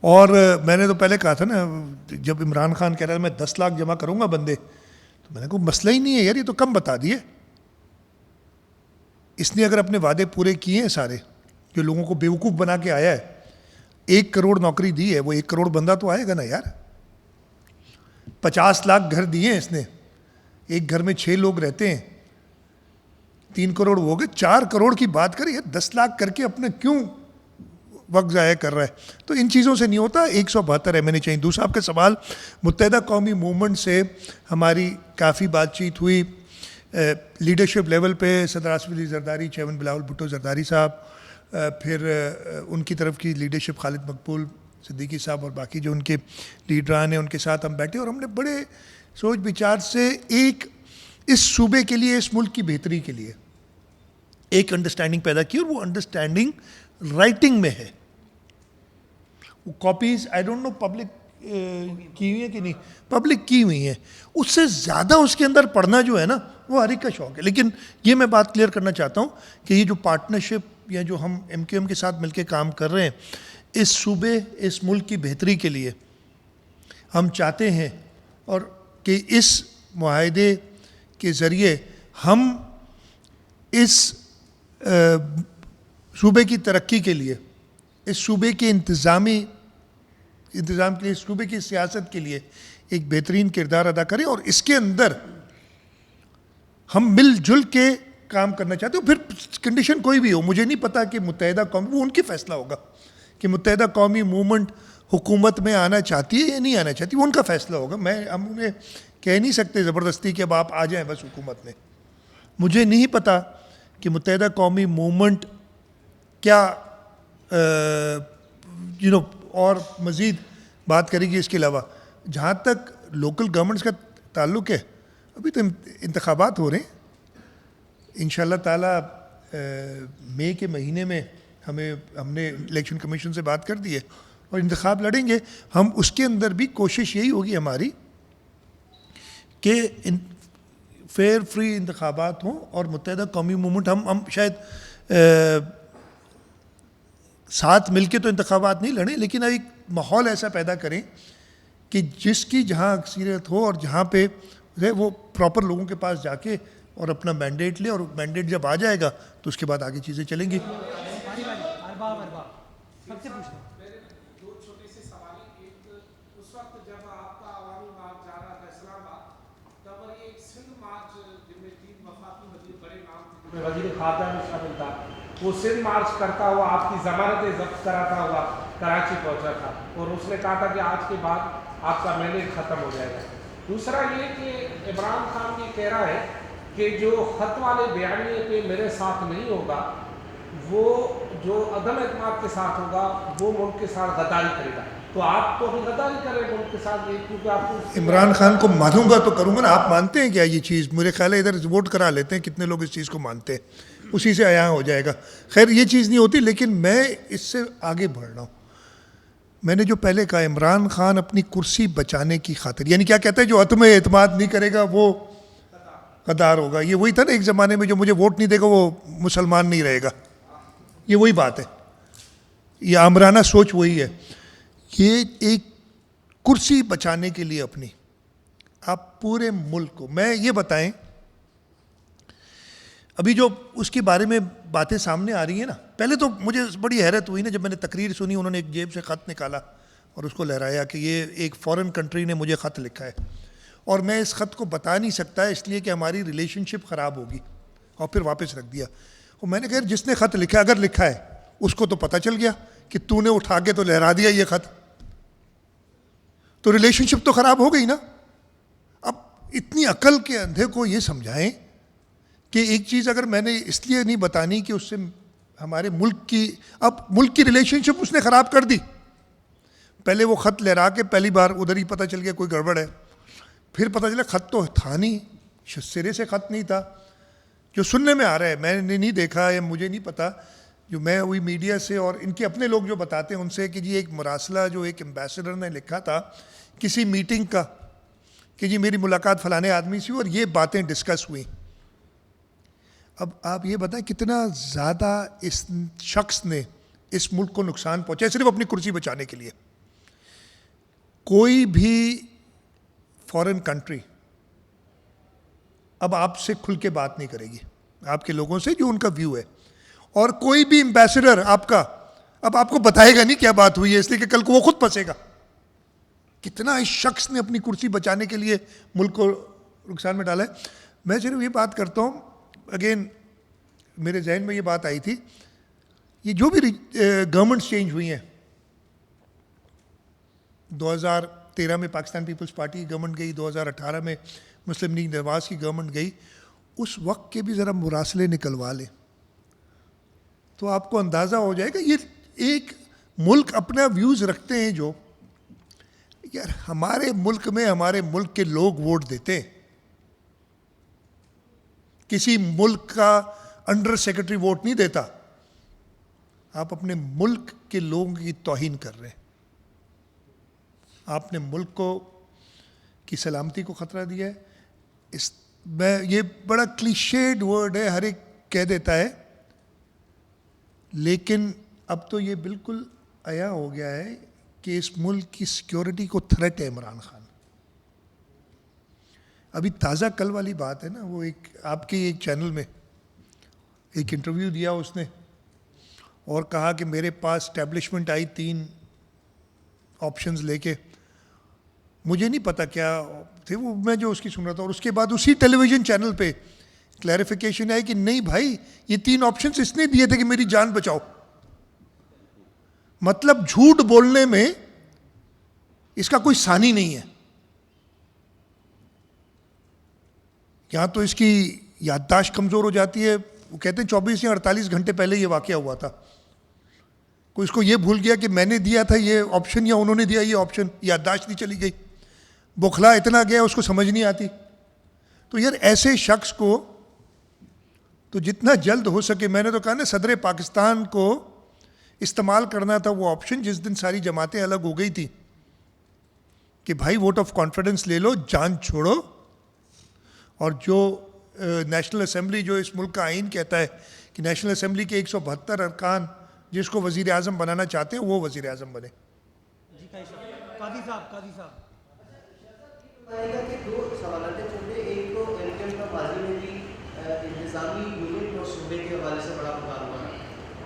اور میں نے تو پہلے کہا تھا نا، جب عمران خان کہہ رہا تھا میں 10 لاکھ جمع کروں گا بندے، تو میں نے کہا مسئلہ ہی نہیں ہے یار، یہ تو کم بتا دیے. اس نے اگر اپنے وعدے پورے کیے ہیں سارے، جو لوگوں کو بیوقوف بنا کے آیا ہے، 1 کروڑ نوکری دی ہے، وہ 1 کروڑ بندہ تو آئے گا نا یار. 50 لاکھ گھر دیے ہیں اس نے، ایک گھر میں 6 لوگ رہتے ہیں، 3 کروڑ ہو گئے. 4 کروڑ کی بات کریں یار، 10 لاکھ کر کے اپنے کیوں وقت ضائع کر رہا ہے؟ تو ان چیزوں سے نہیں ہوتا. 172 ایم این اے چاہیے. دوسرا آپ کا سوال، متحدہ قومی موومنٹ سے ہماری کافی بات چیت ہوئی لیڈرشپ لیول پہ. صدر آصف علی زرداری، چیئرمین بلاول بھٹو زرداری صاحب، پھر ان کی طرف کی لیڈرشپ خالد مقبول صدیقی صاحب اور باقی جو ان کے لیڈران ہیں، ان کے ساتھ ہم بیٹھے اور ہم نے بڑے سوچ بچار سے ایک اس صوبے کے لیے، اس ملک کی بہتری کے لیے ایک انڈرسٹینڈنگ پیدا کی. اور وہ انڈرسٹینڈنگ رائٹنگ میں ہے. وہ copies I don't know public کی ہوئی ہیں کہ نہیں، پبلک کی ہوئی ہیں. اس سے زیادہ اس کے اندر پڑھنا جو ہے نا، وہ ہر ایک کا شوق ہے. لیکن یہ میں بات کلیئر کرنا چاہتا ہوں کہ یہ جو پارٹنرشپ یا جو ہم ایم کیو ایم کے ساتھ مل کے کام کر رہے ہیں، اس صوبے، اس ملک کی بہتری کے لیے ہم چاہتے ہیں، اور کہ اس معاہدے کے ذریعے ہم اس صوبے کی ترقی کے لیے، اس صوبے کے انتظام کے لیے، اس صوبے کی سیاست کے لیے ایک بہترین کردار ادا کریں. اور اس کے اندر ہم مل جل کے کام کرنا چاہتے ہو. پھر کنڈیشن کوئی بھی ہو، مجھے نہیں پتا کہ متحدہ قومی، وہ ان کی فیصلہ ہوگا کہ متحدہ قومی موومنٹ حکومت میں آنا چاہتی ہے یا نہیں آنا چاہتی، وہ ان کا فیصلہ ہوگا. ہم انہیں کہہ نہیں سکتے زبردستی کہ اب آپ آ جائیں بس حکومت میں. مجھے نہیں پتا کہ متحدہ قومی موومنٹ کیا اور مزید بات کرے گی. اس کے علاوہ جہاں تک لوکل گورنمنٹس کا تعلق ہے، ابھی تو انتخابات ہو رہے ہیں. انشاءاللہ تعالیٰ مئی کے مہینے میں ہم نے الیکشن کمیشن سے بات کر دی ہے اور انتخاب لڑیں گے ہم. اس کے اندر بھی کوشش یہی ہوگی ہماری کہ فیئر فری انتخابات ہوں. اور متحدہ قومی موومنٹ ہم شاید ساتھ مل کے تو انتخابات نہیں لڑیں، لیکن ایک ماحول ایسا پیدا کریں کہ جس کی جہاں اکثریت ہو اور جہاں پہ وہ پراپر لوگوں کے پاس جا کے اور اپنا مینڈیٹ لے. اور مینڈیٹ جب آ جائے گا تو اس کے بعد آگے چیزیں چلیں گی. وزیر خارجہ میں شامل تھا، وہ سندھ مارچ کرتا ہوا آپ کی ضمانتیں ضبط کراتا ہوا کراچی پہنچا تھا اور اس نے کہا تھا کہ آج کے بعد آپ کا مینڈیٹ ختم ہو جائے گا. دوسرا یہ کہ عمران خان یہ کہہ رہا ہے کہ جو خط والے بیانیے پہ میرے ساتھ نہیں ہوگا، وہ جو عدم اعتماد کے ساتھ ہوگا وہ ملک کے ساتھ غداری کرے گا. تو آپ تو ابھی غداری کر رہے ہیں ملک کے ساتھ کیونکہ آپ کو عمران خان کو مانوں گا تو کروں گا نا. آپ مانتے ہیں کیا یہ چیز؟ میرے خیال ہے ادھر ووٹ کرا لیتے ہیں کتنے لوگ اس چیز کو مانتے ہیں, اسی سے عیاں ہو جائے گا. خیر یہ چیز نہیں ہوتی, لیکن میں اس سے آگے بڑھ رہا ہوں. میں نے جو پہلے کہا عمران خان اپنی کرسی بچانے کی خاطر, یعنی کیا کہتا ہے جو عدم اعتماد نہیں کرے گا وہ غدار ہوگا. یہ وہی تھا نا ایک زمانے میں جو مجھے ووٹ نہیں دے گا وہ مسلمان نہیں رہے گا. یہ وہی بات ہے, یہ آمرانہ سوچ وہی ہے. یہ ایک کرسی بچانے کے لیے اپنی آپ پورے ملک کو, میں یہ بتائیں ابھی جو اس کے بارے میں باتیں سامنے آ رہی ہیں نا, پہلے تو مجھے بڑی حیرت ہوئی نا جب میں نے تقریر سنی, انہوں نے ایک جیب سے خط نکالا اور اس کو لہرایا کہ یہ ایک فورن کنٹری نے مجھے خط لکھا ہے اور میں اس خط کو بتا نہیں سکتا اس لیے کہ ہماری ریلیشن شپ خراب ہوگی, اور پھر واپس رکھ دیا. اور میں نے کہا جس نے خط لکھا اگر لکھا ہے اس کو تو پتہ چل گیا کہ تو نے اٹھا کے تو لہرا دیا یہ خط, تو ریلیشن شپ تو خراب ہو گئی نا. اب اتنی عقل کے اندھے کو یہ سمجھائیں کہ ایک چیز اگر میں نے اس لیے نہیں بتانی کہ اس سے ہمارے ملک کی, اب ملک کی ریلیشن شپ اس نے خراب کر دی. پہلے وہ خط لہرا کے پہلی بار ادھر ہی پتہ چل گیا کوئی گڑبڑ ہے, پھر پتہ چلا خط تو تھا نہیں, سرے سے خط نہیں تھا. جو سننے میں آ رہا ہے, میں نے نہیں دیکھا یا مجھے نہیں پتا, جو میں ہوئی میڈیا سے اور ان کے اپنے لوگ جو بتاتے ہیں ان سے کہ جی ایک مراسلہ جو ایک ایمبیسڈر نے لکھا تھا کسی میٹنگ کا کہ جی میری ملاقات فلانے آدمی سے اور یہ باتیں ڈسکس ہوئیں. اب آپ یہ بتائیں کتنا زیادہ اس شخص نے اس ملک کو نقصان پہنچا صرف اپنی کرسی بچانے کے لیے. کوئی بھی فورن کنٹری اب آپ سے کھل کے بات نہیں کرے گی, آپ کے لوگوں سے جو ان کا ویو ہے, اور کوئی بھی ایمبیسڈر آپ کا اب آپ کو بتائے گا نہیں کیا بات ہوئی ہے, اس لیے کہ کل کو وہ خود پھنسے گا. کتنا اس شخص نے اپنی کرسی بچانے کے لیے ملک کو نقصان میں ڈالا ہے. میں صرف یہ بات کرتا ہوں, اگین میرے ذہن میں یہ بات آئی تھی, یہ جو بھی گورنمنٹس چینج ہوئی ہیں, 2013 میں پاکستان پیپلز پارٹی کی گورنمنٹ گئی, 2018 میں مسلم لیگ نواز کی گورنمنٹ گئی, اس وقت کے بھی ذرا مراسلے نکلوا لیں تو آپ کو اندازہ ہو جائے گا. یہ ایک ملک اپنا ویوز رکھتے ہیں جو یار ہمارے ملک میں ہمارے ملک کے لوگ ووٹ دیتے ہیں, کسی ملک کا انڈر سیکرٹری ووٹ نہیں دیتا. آپ اپنے ملک کے لوگوں کی توہین کر رہے ہیں, آپ نے ملک کو کی سلامتی کو خطرہ دیا ہے. میں یہ بڑا کلیشیڈ ورڈ ہے, ہر ایک کہہ دیتا ہے, لیکن اب تو یہ بالکل عیاں ہو گیا ہے کہ اس ملک کی سیکیورٹی کو تھریٹ ہے عمران خان. ابھی تازہ کل والی بات ہے نا, وہ ایک آپ کے ایک چینل میں ایک انٹرویو دیا اس نے اور کہا کہ میرے پاس اسٹیبلشمنٹ آئی 3 آپشنز لے کے, مجھے نہیں پتا کیا تھے وہ, میں جو اس کی سن رہا تھا, اور اس کے بعد اسی ٹیلی ویژن چینل پہ کلیریفیکیشن ہے کہ نہیں بھائی یہ 3 آپشنز اس نے دیے تھے کہ میری جان بچاؤ. مطلب جھوٹ بولنے میں اس کا کوئی ثانی نہیں ہے. یہاں تو اس کی یادداشت کمزور ہو جاتی ہے, وہ کہتے ہیں 24 یا 48 گھنٹے پہلے یہ واقعہ ہوا تھا, کوئی اس کو یہ بھول گیا کہ میں نے دیا تھا یہ آپشن یا انہوں نے دیا یہ آپشن, یادداشت نہیں چلی گئی, بوکھلا اتنا گیا اس کو سمجھ نہیں آتی. تو یار ایسے شخص کو تو جتنا جلد ہو سکے, میں نے تو کہا نا صدر پاکستان کو استعمال کرنا تھا وہ آپشن جس دن ساری جماعتیں الگ ہو گئی تھی کہ بھائی ووٹ آف کانفیڈنس لے لو, جان چھوڑو, اور جو نیشنل اسمبلی جو اس ملک کا آئین کہتا ہے کہ نیشنل اسمبلی کے 172 ارکان جس کو وزیر اعظم بنانا چاہتے ہیں وہ وزیر اعظم بنے. قاضی صاحب کہ 2 سوالات ہیں چھوٹے. ایک تو ایلیکشن کا ماضی میں بھی انتظامی یونٹ اور صوبے کے حوالے سے بڑا مطالبہ ہے,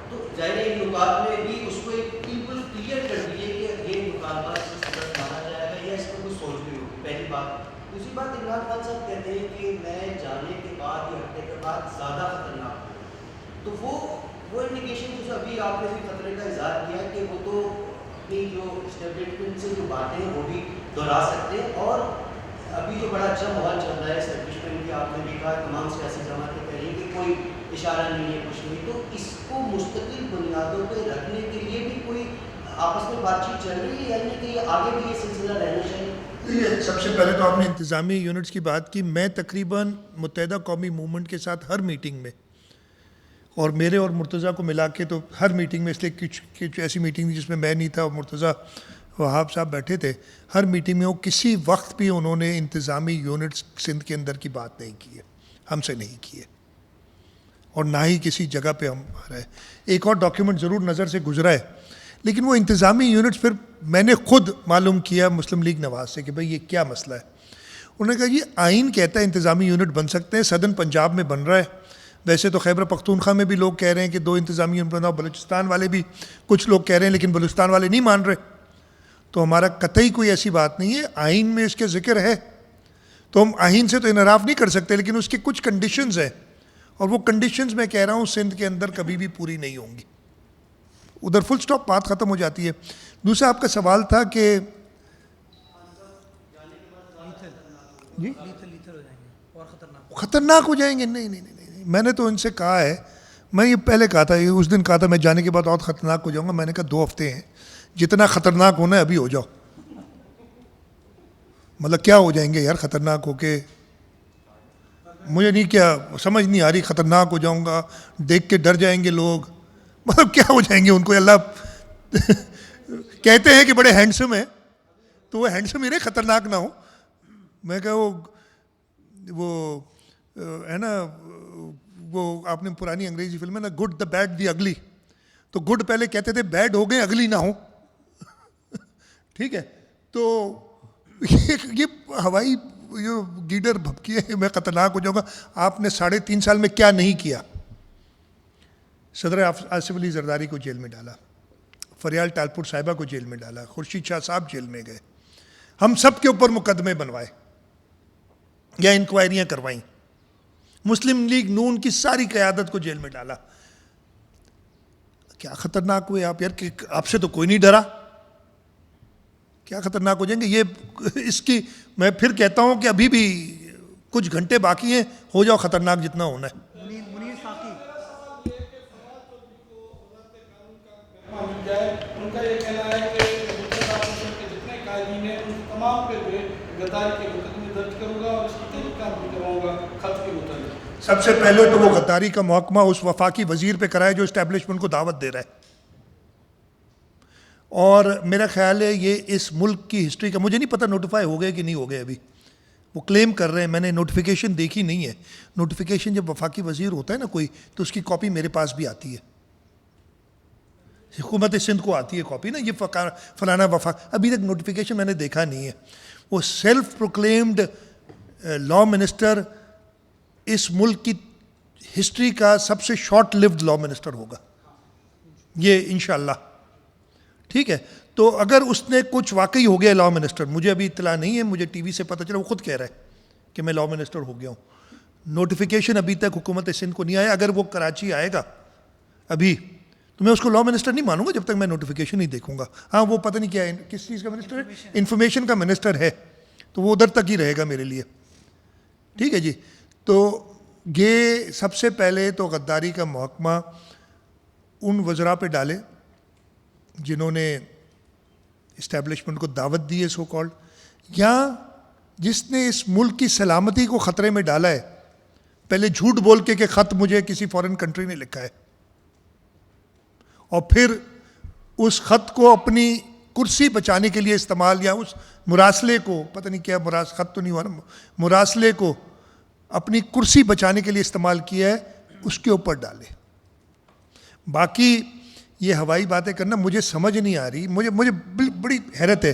تو ظاہر ہے ان نکات میں بھی اس کو ایک بالکل کلیئر کر دیجیے کہ یہ مطالبہ صدر مانا جائے گا یا اس میں کوئی سوچ بھی ہوگی, پہلی بات. دوسری بات, عمران خان صاحب کہتے ہیں کہ میں جانے کے بعد یا ہفتے کے بعد زیادہ خطرناک ہوں, تو وہ انڈیکیشن جو ابھی آپ نے بھی خطرے کا اظہار کیا کہ وہ تو اپنی جو اسٹیبلشمنٹ سے جو باتیں ہیں وہ بھی دہرا سکتے ہیں, اور ابھی جو بڑا اچھا ماحول چل رہا ہے اسٹیبلشمنٹ کی, آپ نے بھی کہا تمام سیاسی جماعتیں کہہ رہی ہیں کہ کوئی اشارہ نہیں ہے, کچھ نہیں, تو اس کو مستقل بنیادوں پہ رکھنے کے لیے بھی کوئی آپس میں بات چیت چل رہی ہے، یعنی کہ یہ آگے بھی یہ سلسلہ رہنا چاہیے؟ سب سے پہلے تو آپ نے انتظامی یونٹس کی بات کی. میں تقریباً متحدہ قومی موومنٹ کے ساتھ ہر میٹنگ میں، اور میرے اور مرتضیٰ کو ملا کے تو ہر میٹنگ میں، اس لیے کچھ ایسی میٹنگ تھی جس میں نہیں تھا اور مرتضیٰ وہاب صاحب بیٹھے تھے، ہر میٹنگ میں وہ کسی وقت بھی انہوں نے انتظامی یونٹس سندھ کے اندر کی بات نہیں کی ہے، ہم سے نہیں کی ہے، اور نہ ہی کسی جگہ پہ ہم رہے. ایک اور ڈاکیومنٹ ضرور نظر سے گزرا ہے، لیکن وہ انتظامی یونٹس پھر میں نے خود معلوم کیا مسلم لیگ نواز سے کہ بھئی یہ کیا مسئلہ ہے. انہوں نے کہا یہ آئین کہتا ہے انتظامی یونٹ بن سکتے ہیں، سدن پنجاب میں بن رہا ہے، ویسے تو خیبر پختونخوا میں بھی لوگ کہہ رہے ہیں کہ 2 انتظامی یونٹ بناؤ، بلوچستان والے بھی کچھ لوگ کہہ رہے ہیں، لیکن بلوچستان والے نہیں مان رہے. تو ہمارا قطعی کوئی ایسی بات نہیں ہے، آئین میں اس کے ذکر ہے تو ہم آئین سے تو انحراف نہیں کر سکتے، لیکن اس کی کچھ کنڈیشنز ہیں، اور وہ کنڈیشنز میں کہہ رہا ہوں سندھ کے اندر کبھی بھی پوری نہیں ہوں گی. ادھر فل سٹاپ بات ختم ہو جاتی ہے. دوسرا آپ کا سوال تھا کہ جی لیتھل ہو جائیں گے اور خطرناک ہو جائیں گے. نہیں، میں نے تو ان سے کہا ہے، میں یہ پہلے کہا تھا، اس دن کہا تھا میں جانے کے بعد اور خطرناک ہو جاؤں گا. میں نے کہا 2 ہفتے ہیں، جتنا خطرناک ہونا ہے ابھی ہو جاؤ. مطلب کیا ہو جائیں گے یار خطرناک ہو کے؟ مجھے نہیں، کیا سمجھ نہیں آ رہی. خطرناک ہو جاؤں گا، دیکھ کے ڈر جائیں گے لوگ، مطلب کیا ہو جائیں گے؟ ان کو اللہ کہتے ہیں کہ بڑے ہینڈسم ہیں، تو وہ ہینڈسم ہی رہے، خطرناک نہ ہو. میں کہا وہ ہے نا، وہ آپ نے پرانی انگریزی فلم ہے نا، گڈ دا بیڈ دی اگلی، تو گڈ پہلے کہتے تھے بیڈ ہو گئے اگلی نہ ہو. ٹھیک ہے، تو یہ ہوائی گیڈر بھپکی ہے، میں خطرناک ہو جاؤں گا. آپ نے 3.5 سال میں کیا نہیں کیا؟ صدر آصف علی زرداری کو جیل میں ڈالا، فریال ٹالپور صاحبہ کو جیل میں ڈالا، خورشید شاہ صاحب جیل میں گئے، ہم سب کے اوپر مقدمے بنوائے یا انکوائریاں کروائیں، مسلم لیگ نون کی ساری قیادت کو جیل میں ڈالا. کیا خطرناک ہوئے آپ یار؟ کہ آپ سے تو کوئی نہیں ڈرا، کیا خطرناک ہو جائیں گے؟ یہ اس کی میں پھر کہتا ہوں کہ ابھی بھی کچھ گھنٹے باقی ہیں، ہو جاؤ خطرناک جتنا ہونا ہے. منیر ساقی ان کا یہ کہنا ہے کہ جتنے قائدین ہیں ان تمام پہ غداری کے مقدمے درج کروں گا اور اس کی تحقیقات بھی کرواؤں گا خط کے متعلق. سب سے پہلے تو وہ غداری کا محکمہ اس وفاقی وزیر پہ کرائے جو اسٹیبلشمنٹ کو دعوت دے رہا ہے. اور میرا خیال ہے یہ اس ملک کی ہسٹری کا، مجھے نہیں پتہ نوٹیفائی ہو گئے کہ نہیں ہو گئے. ابھی وہ کلیم کر رہے ہیں، میں نے نوٹیفیکیشن دیکھی نہیں ہے. نوٹیفیکیشن جب وفاقی وزیر ہوتا ہے نا کوئی، تو اس کی کاپی میرے پاس بھی آتی ہے، حکومت سندھ کو آتی ہے کاپی نا، یہ فلانا وفاق. ابھی تک نوٹیفیکیشن میں نے دیکھا نہیں ہے. وہ سیلف پروکلیمڈ لا منسٹر اس ملک کی ہسٹری کا سب سے شارٹ لیوڈ لا منسٹر ہوگا یہ انشاءاللہ. ٹھیک ہے، تو اگر اس نے کچھ واقعی ہو گیا لا منسٹر، مجھے ابھی اطلاع نہیں ہے، مجھے ٹی وی سے پتہ چلا، وہ خود کہہ رہا ہے کہ میں لا منسٹر ہو گیا ہوں. نوٹیفیکیشن ابھی تک حکومت سندھ کو نہیں آیا. اگر وہ کراچی آئے گا ابھی تو میں اس کو لا منسٹر نہیں مانوں گا جب تک میں نوٹیفیکیشن نہیں دیکھوں گا. ہاں وہ پتہ نہیں کیا ہے، کس چیز کا منسٹر ہے، انفارمیشن کا منسٹر ہے، تو وہ ادھر تک ہی رہے گا میرے لیے. ٹھیک ہے جی. تو یہ سب سے پہلے تو غداری کا محکمہ ان وزراء پہ ڈالے جنہوں نے اسٹیبلشمنٹ کو دعوت دی ہے سو کالڈ، یا جس نے اس ملک کی سلامتی کو خطرے میں ڈالا ہے. پہلے جھوٹ بول کے کہ خط مجھے کسی فورن کنٹری نے لکھا ہے، اور پھر اس خط کو اپنی کرسی بچانے کے لیے استعمال، یا اس مراسلے کو، پتہ نہیں کیا خط تو نہیں ہوا نا، مراسلے کو اپنی کرسی بچانے کے لیے استعمال کیا ہے، اس کے اوپر ڈالے. باقی یہ ہوائی باتیں کرنا مجھے سمجھ نہیں آ رہی. مجھے بڑی حیرت ہے.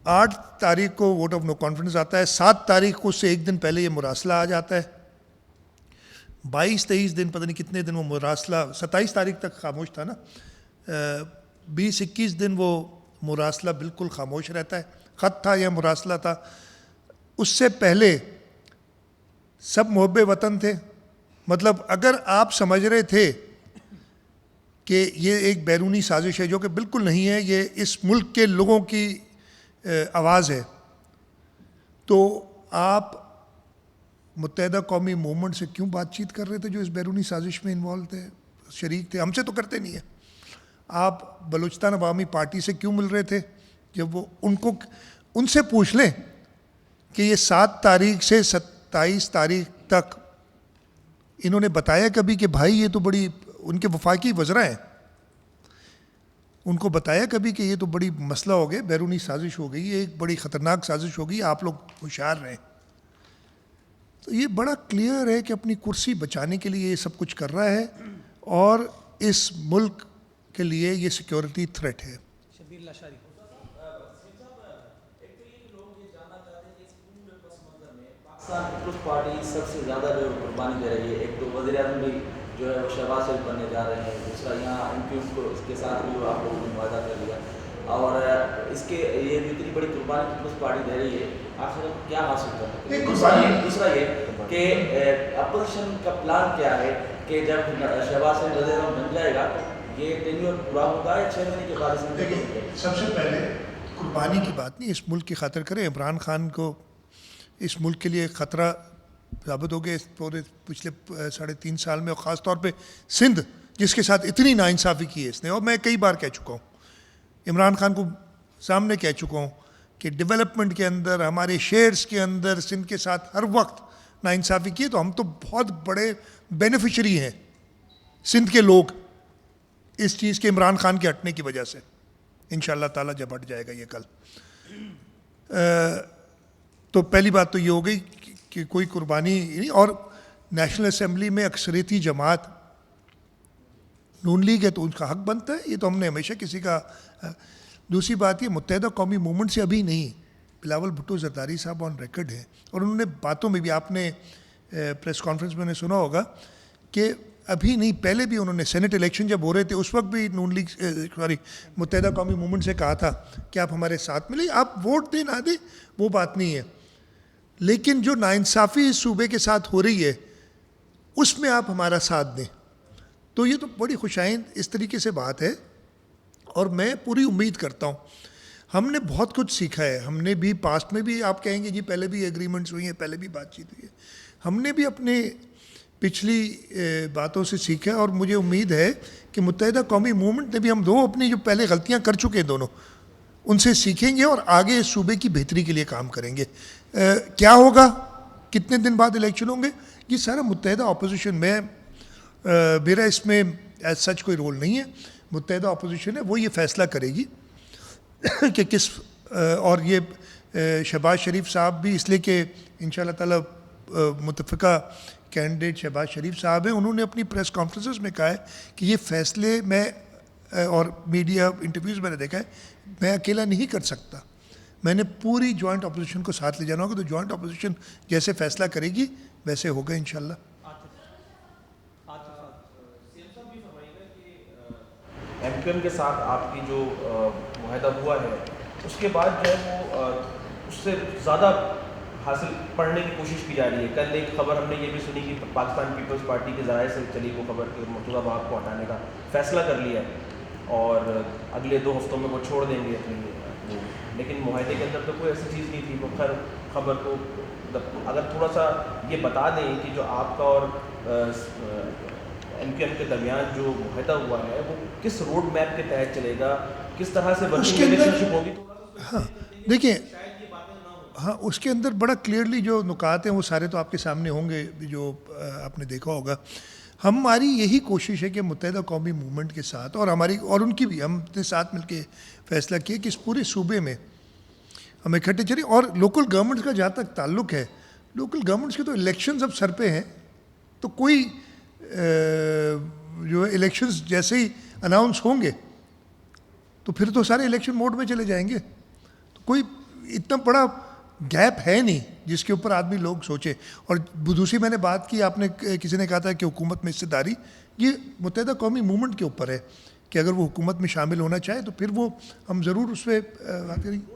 8 تاریخ کو ووٹ آف نو کانفیڈنس آتا ہے، 7 تاریخ کو اس سے ایک دن پہلے یہ مراسلہ آ جاتا ہے، 22-23 دن، پتہ نہیں کتنے دن وہ مراسلہ، 27 تاریخ تک خاموش تھا نا، 20-21 دن وہ مراسلہ بالکل خاموش رہتا ہے. خط تھا یا مراسلہ تھا. اس سے پہلے سب محب وطن تھے. مطلب اگر آپ سمجھ رہے تھے کہ یہ ایک بیرونی سازش ہے، جو کہ بالکل نہیں ہے، یہ اس ملک کے لوگوں کی آواز ہے، تو آپ متحدہ قومی موومنٹ سے کیوں بات چیت کر رہے تھے جو اس بیرونی سازش میں انوالو تھے، شریک تھے؟ ہم سے تو کرتے نہیں ہیں. آپ بلوچستان عوامی پارٹی سے کیوں مل رہے تھے؟ جب وہ ان سے پوچھ لیں کہ یہ 7 تاریخ سے 27 تاریخ تک انہوں نے بتایا کبھی کہ بھائی یہ تو بڑی، ان کے وفاقی وزراء ہیں، ان کو بتایا کبھی کہ یہ تو بڑی مسئلہ ہو گیا، بیرونی سازش ہو گئی، یہ ایک بڑی خطرناک سازش ہو گئی، آپ لوگ ہوشیار رہیں؟ تو یہ بڑا کلیئر ہے کہ اپنی کرسی بچانے کے لیے یہ سب کچھ کر رہا ہے، اور اس ملک کے لیے یہ سیکیورٹی تھریٹ ہے۔ شبیر لاشاری پاکستان پیپلز پارٹی سب سے زیادہ جو قربانی دے رہی ہے، ایک تو وزیر اعظم بھی جو ہے وہ شہباز شریف بننے جا رہے ہیں، دوسرا یہاں ایم کیو کو اس کے ساتھ بھی آپ لوگوں نے معاہدہ کر لیا، اور اس کے یہ بھی اتنی بڑی قربانی پیپلز پارٹی دے رہی ہے، آخر کیا حاصل کر سکتے ہیں؟ دوسرا یہ کہ اپوزیشن کا پلان کیا ہے کہ جب شہباز شریف وزیر اعظم بن جائے گا تو یہ ٹینیور پورا ہوگا یا 6 مہینے کے بعد اس میں؟ دیکھیں، سب سے پہلے قربانی کی بات نہیں، اس ملک کی خاطر کریں۔ عمران خان کو اس ملک کے لیے خطرہ ثابت ہو گیا پورے پچھلے 3.5 سال میں، اور خاص طور پہ سندھ جس کے ساتھ اتنی ناانصافی کی ہے اس نے، اور میں کئی بار کہہ چکا ہوں، عمران خان کو سامنے کہہ چکا ہوں کہ ڈیولپمنٹ کے اندر، ہمارے شیئرز کے اندر سندھ کے ساتھ ہر وقت ناانصافی کی ہے، تو ہم تو بہت بڑے بینیفیشری ہیں سندھ کے لوگ اس چیز کے، عمران خان کے ہٹنے کی وجہ سے، انشاءاللہ تعالیٰ جب ہٹ جائے گا یہ کل۔ تو پہلی بات تو یہ ہو گئی کہ کوئی قربانی نہیں، اور نیشنل اسمبلی میں اکثریتی جماعت نون لیگ ہے تو ان کا حق بنتا ہے، یہ تو ہم نے ہمیشہ کسی کا۔ دوسری بات یہ متحدہ قومی موومنٹ سے ابھی نہیں، بلاول بھٹو زرداری صاحب آن ریکارڈ ہیں، اور انہوں نے باتوں میں بھی، آپ نے پریس کانفرنس میں نے سنا ہوگا کہ ابھی نہیں، پہلے بھی انہوں نے سینٹ الیکشن جب ہو رہے تھے اس وقت بھی نون لیگ متحدہ قومی موومنٹ سے کہا تھا کہ آپ ہمارے ساتھ ملیں، آپ ووٹ دیں نہ دیں وہ بات نہیں ہے، لیکن جو ناانصافی اس صوبے کے ساتھ ہو رہی ہے اس میں آپ ہمارا ساتھ دیں، تو یہ تو بڑی خوشائند اس طریقے سے بات ہے۔ اور میں پوری امید کرتا ہوں، ہم نے بہت کچھ سیکھا ہے، ہم نے بھی پاسٹ میں بھی، آپ کہیں گے جی پہلے بھی ایگریمنٹس ہوئی ہیں، پہلے بھی بات چیت ہوئی ہے، ہم نے بھی اپنے پچھلی باتوں سے سیکھا ہے، اور مجھے امید ہے کہ متحدہ قومی موومنٹ نے بھی، ہم دو اپنی جو پہلے غلطیاں کر چکے ہیں دونوں، ان سے سیکھیں گے اور آگے اس صوبے کی بہتری کے لیے کام کریں گے۔ کیا ہوگا، کتنے دن بعد الیکشن ہوں گے، یہ سارا متحدہ اپوزیشن میں، میرا اس میں ایز سچ کوئی رول نہیں ہے، متحدہ اپوزیشن ہے، وہ یہ فیصلہ کرے گی کہ کس، اور یہ شہباز شریف صاحب بھی اس لیے کہ انشاءاللہ تعالی متفقہ کینڈیڈیٹ شہباز شریف صاحب ہیں، انہوں نے اپنی پریس کانفرنسز میں کہا ہے کہ یہ فیصلے میں، اور میڈیا انٹرویوز میں نے دیکھا ہے، میں اکیلا نہیں کر سکتا، میں نے پوری جوائنٹ اپوزیشن کو ساتھ لے جانا ہوگا، تو جوائنٹ اپوزیشن جیسے فیصلہ کرے گی ویسے ہوگا انشاءاللہ۔ ایم کیو ایم کے ساتھ آپ کی جو معاہدہ ہوا ہے اس کے بعد جو ہے وہ اس سے زیادہ حاصل پڑھنے کی کوشش کی جا رہی ہے۔ کل ایک خبر ہم نے یہ بھی سنی کہ پاکستان پیپلز پارٹی کے ذرائع سے چلی وہ خبر کہ مرتضیٰ باب کو ہٹانے کا فیصلہ کر لیا ہے اور اگلے 2 ہفتوں میں وہ چھوڑ دیں گے اپنی، لیکن معاہدے کے اندر تو کوئی ایسی چیز نہیں تھی۔ وہ خیر خبر کو اگر تھوڑا سا یہ بتا دیں کہ جو آپ کا اور ایم کیو ایم کے درمیان جو معاہدہ ہوا ہے وہ کس روڈ میپ کے تحت چلے گا، کس طرح سے ورکنگ ریلیشن شپ ہوگی؟ ہاں دیکھیں، ہاں اس کے اندر بڑا کلیئرلی جو نکات ہیں وہ سارے تو آپ کے سامنے ہوں گے، جو آپ نے دیکھا ہوگا۔ ہماری یہی کوشش ہے کہ متحدہ قومی موومنٹ کے ساتھ، اور ہماری اور ان کی بھی، ہم نے ساتھ مل کے فیصلہ کیا کہ اس پورے صوبے میں ہم اکٹھے چلیں، اور لوکل گورنمنٹس کا جہاں تک تعلق ہے، لوکل گورنمنٹس کے تو الیکشنز اب سر پہ ہیں، تو کوئی جو الیکشنز جیسے ہی اناؤنس ہوں گے تو پھر تو سارے الیکشن موڈ میں چلے جائیں گے، تو کوئی اتنا بڑا گیپ ہے نہیں جس کے اوپر آدمی لوگ سوچے۔ اور دوسری میں نے بات کی، آپ نے کسی نے کہا تھا کہ حکومت میں حصہ داری، یہ متحدہ قومی موومنٹ کے اوپر ہے کہ اگر وہ حکومت میں شامل ہونا چاہے تو پھر وہ ہم ضرور اس پہ بات کریں گے۔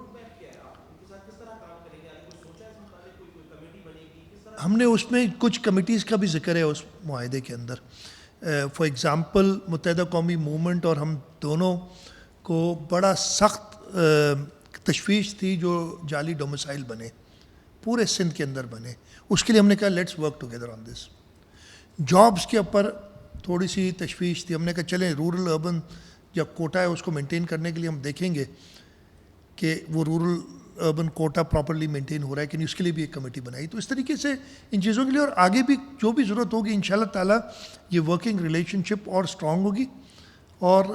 ہم نے اس میں کچھ کمیٹیز کا بھی ذکر ہے اس معاہدے کے اندر، فار ایگزامپل متحدہ قومی موومنٹ اور ہم دونوں کو بڑا سخت تشویش تھی جو جعلی ڈومسائل بنے، پورے سندھ کے اندر بنے، اس کے لیے ہم نے کہا let's work together on this. Jobs کے اوپر تھوڑی سی تشویش تھی، ہم نے کہا چلیں رورل اربن یا کوٹا ہے اس کو مینٹین کرنے کے لیے ہم دیکھیں گے کہ وہ rural urban quota properly maintain ہو رہا ہے کہ نہیں, اس کے لیے بھی ایک کمیٹی بنائی. تو اس طریقے سے ان چیزوں کے لیے اور آگے بھی جو بھی ضرورت ہوگی انشاءاللہ تعالیٰ یہ ورکنگ ریلیشن شپ اور اسٹرانگ ہوگی. اور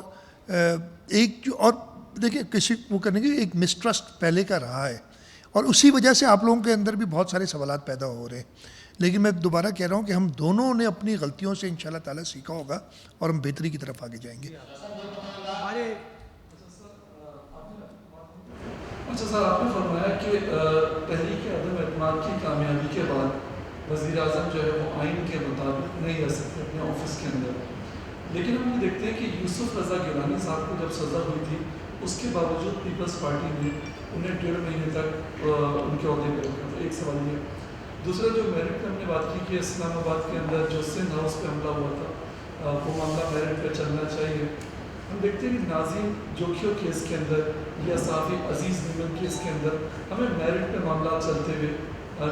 ایک جو اور دیکھیں کسی وہ کرنے کی ایک مسٹرسٹ پہلے کا رہا ہے اور اسی وجہ سے آپ لوگوں کے اندر بھی بہت سارے سوالات پیدا ہو رہے ہیں. لیکن میں دوبارہ کہہ رہا ہوں کہ ہم دونوں نے اپنی غلطیوں سے انشاءاللہ تعالیٰ سیکھا ہوگا اور ہم بہتری کی طرف آگے جائیں گے. اچھا سر, آپ نے فرمایا کہ تحریک عدم اعتماد کی کامیابی کے بعد وزیر اعظم جو ہے وہ آئین کے مطابق نہیں رہ سکتے اپنے آفس کے اندر. لیکن ہم یہ دیکھتے ہیں کہ یوسف رضا گیلانی صاحب کو جب سزا ہوئی تھی اس کے باوجود پیپلز پارٹی نے انہیں 1.5 مہینے تک ان کے عہدے پہ رکھا. ایک سوال یہ. دوسرا جو میرٹ پہ ہم نے بات کی کہ اسلام آباد کے اندر جو سندھ ہاؤس پہ حملہ ہوا تھا وہ معاملہ میرٹ پہ چلنا چاہیے. ہم دیکھتے ہیں کہ ناظم جوکھیو کیس کے اندر یا صحافی عزیز نیمل کیس کے اندر ہمیں میرٹ پہ معاملات چلتے ہوئے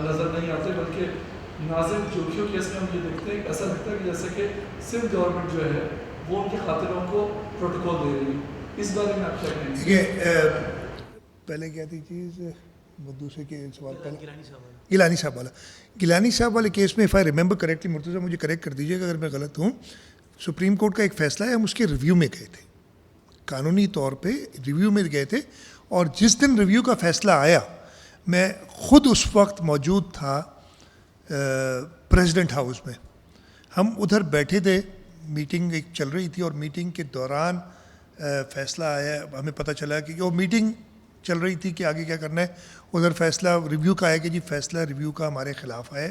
نظر نہیں آتے, بلکہ ناظم جوکھیو کیس میں ہم یہ دیکھتے ہیں ایسا لگتا ہے کہ جیسے کہ سندھ گورنمنٹ جو ہے وہ ان کے خاطروں کو پروٹوکول دے رہی ہے. اس بارے میں آپ کیا کہیں گے؟ دیکھیے پہلے کیا تھی چیز دوسرے کے سوال پہلے گیلانی صاحب والے کیس میں, if I remember correctly, Murtaza مجھے کریکٹ کر دیجیے گا اگر میں غلط ہوں, سپریم کورٹ کا ایک فیصلہ ہے, ہم اس کے ریویو میں گئے تھے, قانونی طور پہ ریویو میں گئے تھے. اور جس دن ریویو کا فیصلہ آیا میں خود اس وقت موجود تھا پریزیڈنٹ ہاؤس میں. ہم ادھر بیٹھے تھے, میٹنگ ایک چل رہی تھی اور میٹنگ کے دوران فیصلہ آیا. ہمیں پتہ چلا کہ وہ میٹنگ چل رہی تھی کہ آگے کیا کرنا ہے. ادھر فیصلہ ریویو کا آیا کہ جی فیصلہ ریویو کا ہمارے خلاف آیا.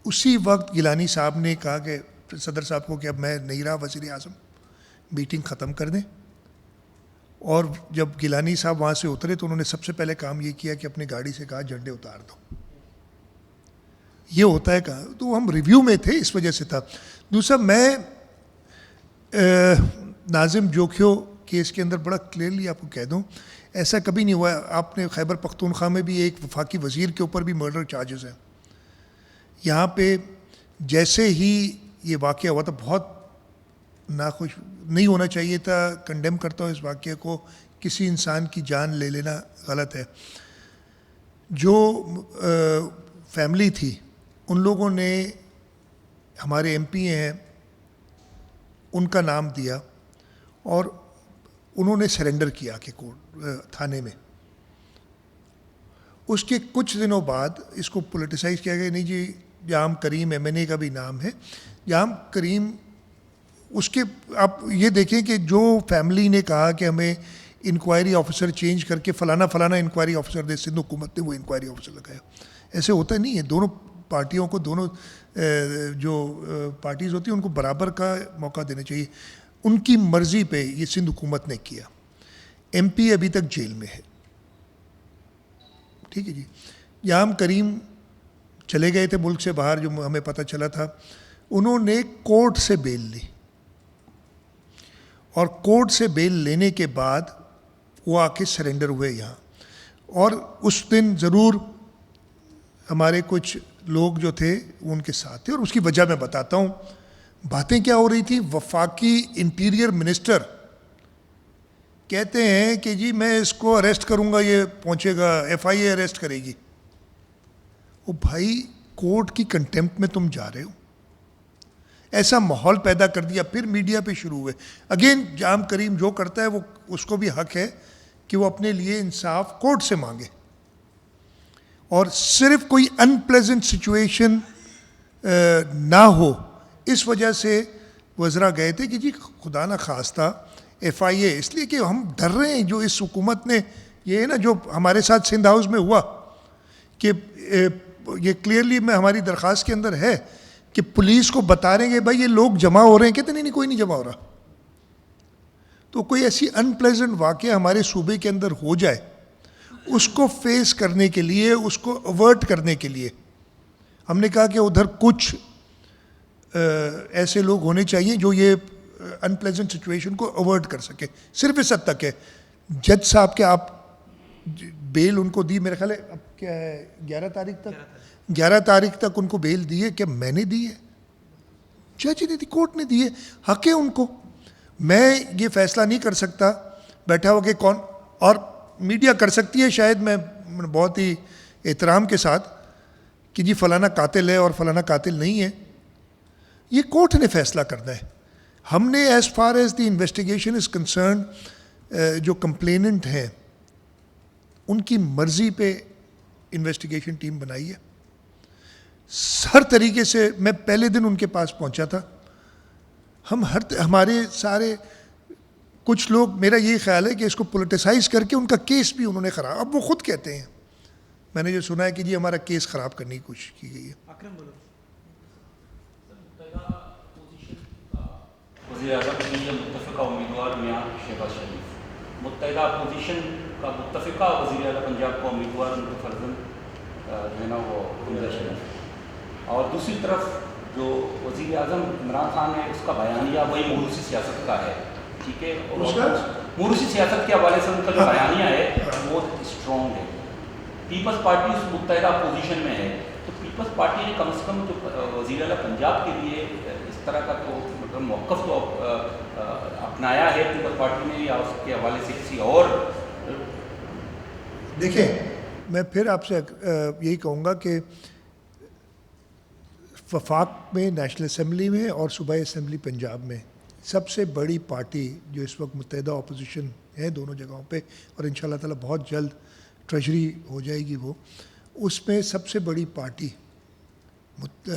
اسی وقت گیلانی صاحب نے کہا کہ صدر صاحب کو کہ اب میں نہیں رہا وزیر اعظم, میٹنگ ختم کر دیں. اور جب گیلانی صاحب وہاں سے اترے تو انہوں نے سب سے پہلے کام یہ کیا کہ اپنی گاڑی سے کہا جھنڈے اتار دو. یہ ہوتا ہے کہا, تو ہم ریویو میں تھے اس وجہ سے تھا. دوسرا میں ناظم جوکھیو کیس کے اندر بڑا کلیئرلی آپ کو کہہ دوں, ایسا کبھی نہیں ہوا. آپ نے خیبر پختونخوا میں بھی ایک وفاقی وزیر کے اوپر بھی مرڈر چارجز ہیں. یہاں پہ جیسے ہی یہ واقعہ ہوا تھا بہت ناخوش, نہیں ہونا چاہیے تھا. کنڈیم کرتا ہوں اس واقعے کو, کسی انسان کی جان لے لینا غلط ہے. جو فیملی تھی ان لوگوں نے ہمارے ایم پی ہیں ان کا نام دیا اور انہوں نے سرنڈر کیا کہ تھانے میں. اس کے کچھ دنوں بعد اس کو پولیٹیسائز کیا گیا. نہیں جی جام کریم ایم این اے کا بھی نام ہے. جام کریم اس کے آپ یہ دیکھیں کہ جو فیملی نے کہا کہ ہمیں انکوائری آفیسر چینج کر کے فلانا انکوائری آفیسر دے, سندھ حکومت نے وہ انکوائری آفیسر لگایا. ایسے ہوتا نہیں ہے. دونوں پارٹیوں کو, دونوں جو پارٹیز ہوتی ہیں ان کو برابر کا موقع دینا چاہیے. ان کی مرضی پہ یہ سندھ حکومت نے کیا. ایم پی ابھی تک جیل میں ہے. ٹھیک ہے جی. یام کریم چلے گئے تھے ملک سے باہر, جو ہمیں پتہ چلا تھا. انہوں نے کورٹ سے بیل لی اور کورٹ سے بیل لینے کے بعد وہ آ کے سرنڈر ہوئے یہاں. اور اس دن ضرور ہمارے کچھ لوگ جو تھے وہ ان کے ساتھ تھے, اور اس کی وجہ میں بتاتا ہوں. باتیں کیا ہو رہی تھی, وفاقی انٹیریئر منسٹر کہتے ہیں کہ جی میں اس کو اریسٹ کروں گا, یہ پہنچے گا, ایف آئی اے اریسٹ کرے گی. وہ بھائی کورٹ کی کنٹیمپٹ میں تم جا رہے ہو. ایسا ماحول پیدا کر دیا. پھر میڈیا پہ شروع ہوئے. اگین جام کریم جو کرتا ہے وہ اس کو بھی حق ہے کہ وہ اپنے لیے انصاف کورٹ سے مانگے, اور صرف کوئی ان پلیزنٹ سچویشن نہ ہو اس وجہ سے وزراء گئے تھے کہ جی خدا نہ خواستہ ایف آئی اے, اس لیے کہ ہم ڈر رہے ہیں جو اس حکومت نے یہ ہے نا جو ہمارے ساتھ سندھ ہاؤس میں ہوا, کہ یہ کلیئرلی میں ہماری درخواست کے اندر ہے کہ پولیس کو بتا رہے ہیں کہ بھائی یہ لوگ جمع ہو رہے ہیں. کہتے نہیں کوئی نہیں جمع ہو رہا. تو کوئی ایسی ان پلیزنٹ واقعہ ہمارے صوبے کے اندر ہو جائے, اس کو فیس کرنے کے لیے, اس کو اوورٹ کرنے کے لیے ہم نے کہا کہ ادھر کچھ ایسے لوگ ہونے چاہیے جو یہ ان پلیزنٹ سچویشن کو اوورٹ کر سکے. صرف اس حد تک ہے. جج صاحب کے آپ بیل ان کو دی, میرے خیال ہے اب کیا ہے 11 تاریخ تک ان کو بیل دی ہے. کہ میں نے دی ہے, جج نے دی, کورٹ نے دی ہے, حق ہے ان کو. میں یہ فیصلہ نہیں کر سکتا بیٹھا ہو کہ کون، اور میڈیا کر سکتی ہے شاید، میں بہت ہی احترام کے ساتھ، کہ جی فلانا قاتل ہے اور فلانا قاتل نہیں ہے. یہ کورٹ نے فیصلہ کرنا ہے. ہم نے as far as the investigation is concern جو کمپلیننٹ ہیں ان کی مرضی پہ انویسٹیگیشن ٹیم بنائی ہے. ہر طریقے سے میں پہلے دن ان کے پاس پہنچا تھا. ہم ہمارے سارے کچھ لوگ، میرا یہی خیال ہے کہ اس کو پولیٹیسائز کر کے ان کا کیس بھی انہوں نے خراب، اب وہ خود کہتے ہیں، میں نے جو سنا ہے کہ جی ہمارا کیس خراب کرنے کی کوشش کی گئی ہے. اکرم بولو. وزیر اعظم کے لیے متفقہ امیدوار میاں شہباز شریف، متحدہ اپوزیشن کا متفقہ وزیر اعلیٰ پنجاب کا امیدوار ان کے فرزند جو ہے نا وہ حمزہ شریف، اور دوسری طرف جو وزیر اعظم عمران خان ہے اس کا بیانیہ وہی موروثی سیاست کا ہے، ٹھیک ہے، اور موروثی سیاست کے حوالے سے ان کا جو بیانیہ ہے وہ اسٹرانگ ہے. پیپلز پارٹی اس متحدہ اپوزیشن میں ہے، تو پیپلز پارٹی نے کم سے کم جو وزیر اعلیٰ پنجاب کے لیے اس طرح کا تو مطلب موقف تو اپنایا ہے پیپلز پارٹی نے، یا اس کے حوالے سے کسی اور؟ دیکھیں میں پھر آپ سے یہی کہوں گا کہ وفاق میں، نیشنل اسمبلی میں اور صوبائی اسمبلی پنجاب میں سب سے بڑی پارٹی جو اس وقت متحدہ اپوزیشن ہے دونوں جگہوں پہ، اور ان شاء اللہ تعالیٰ بہت جلد ٹریجری ہو جائے گی وہ، اس میں سب سے بڑی پارٹی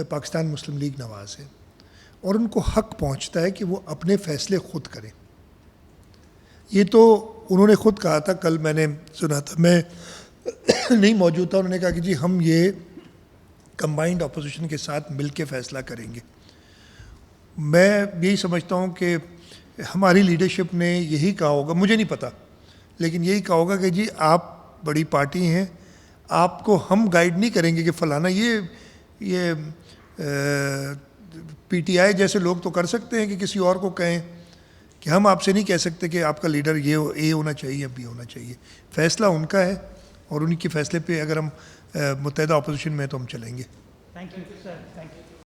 پاکستان مسلم لیگ نواز ہے، اور ان کو حق پہنچتا ہے کہ وہ اپنے فیصلے خود کریں. یہ تو انہوں نے خود کہا تھا، کل میں نے سنا تھا، میں نہیں موجود تھا، انہوں نے کہا کہ جی ہم یہ کمبائنڈ اپوزیشن کے ساتھ مل کے فیصلہ کریں گے. میں یہی سمجھتا ہوں کہ ہماری لیڈرشپ نے یہی کہا ہوگا، مجھے نہیں پتہ، لیکن یہی کہا ہوگا کہ جی آپ بڑی پارٹی ہیں، آپ کو ہم گائیڈ نہیں کریں گے کہ فلانا یہ پی ٹی آئی جیسے لوگ تو کر سکتے ہیں کہ کسی اور کو کہیں، کہ ہم آپ سے نہیں کہہ سکتے کہ آپ کا لیڈر یہ ہونا چاہیے یا بی ہونا چاہیے. فیصلہ ان کا ہے، اور ان کے فیصلے پہ اگر ہم متحدہ اپوزیشن میں تو ہم چلیں گے. Thank you sir, thank you.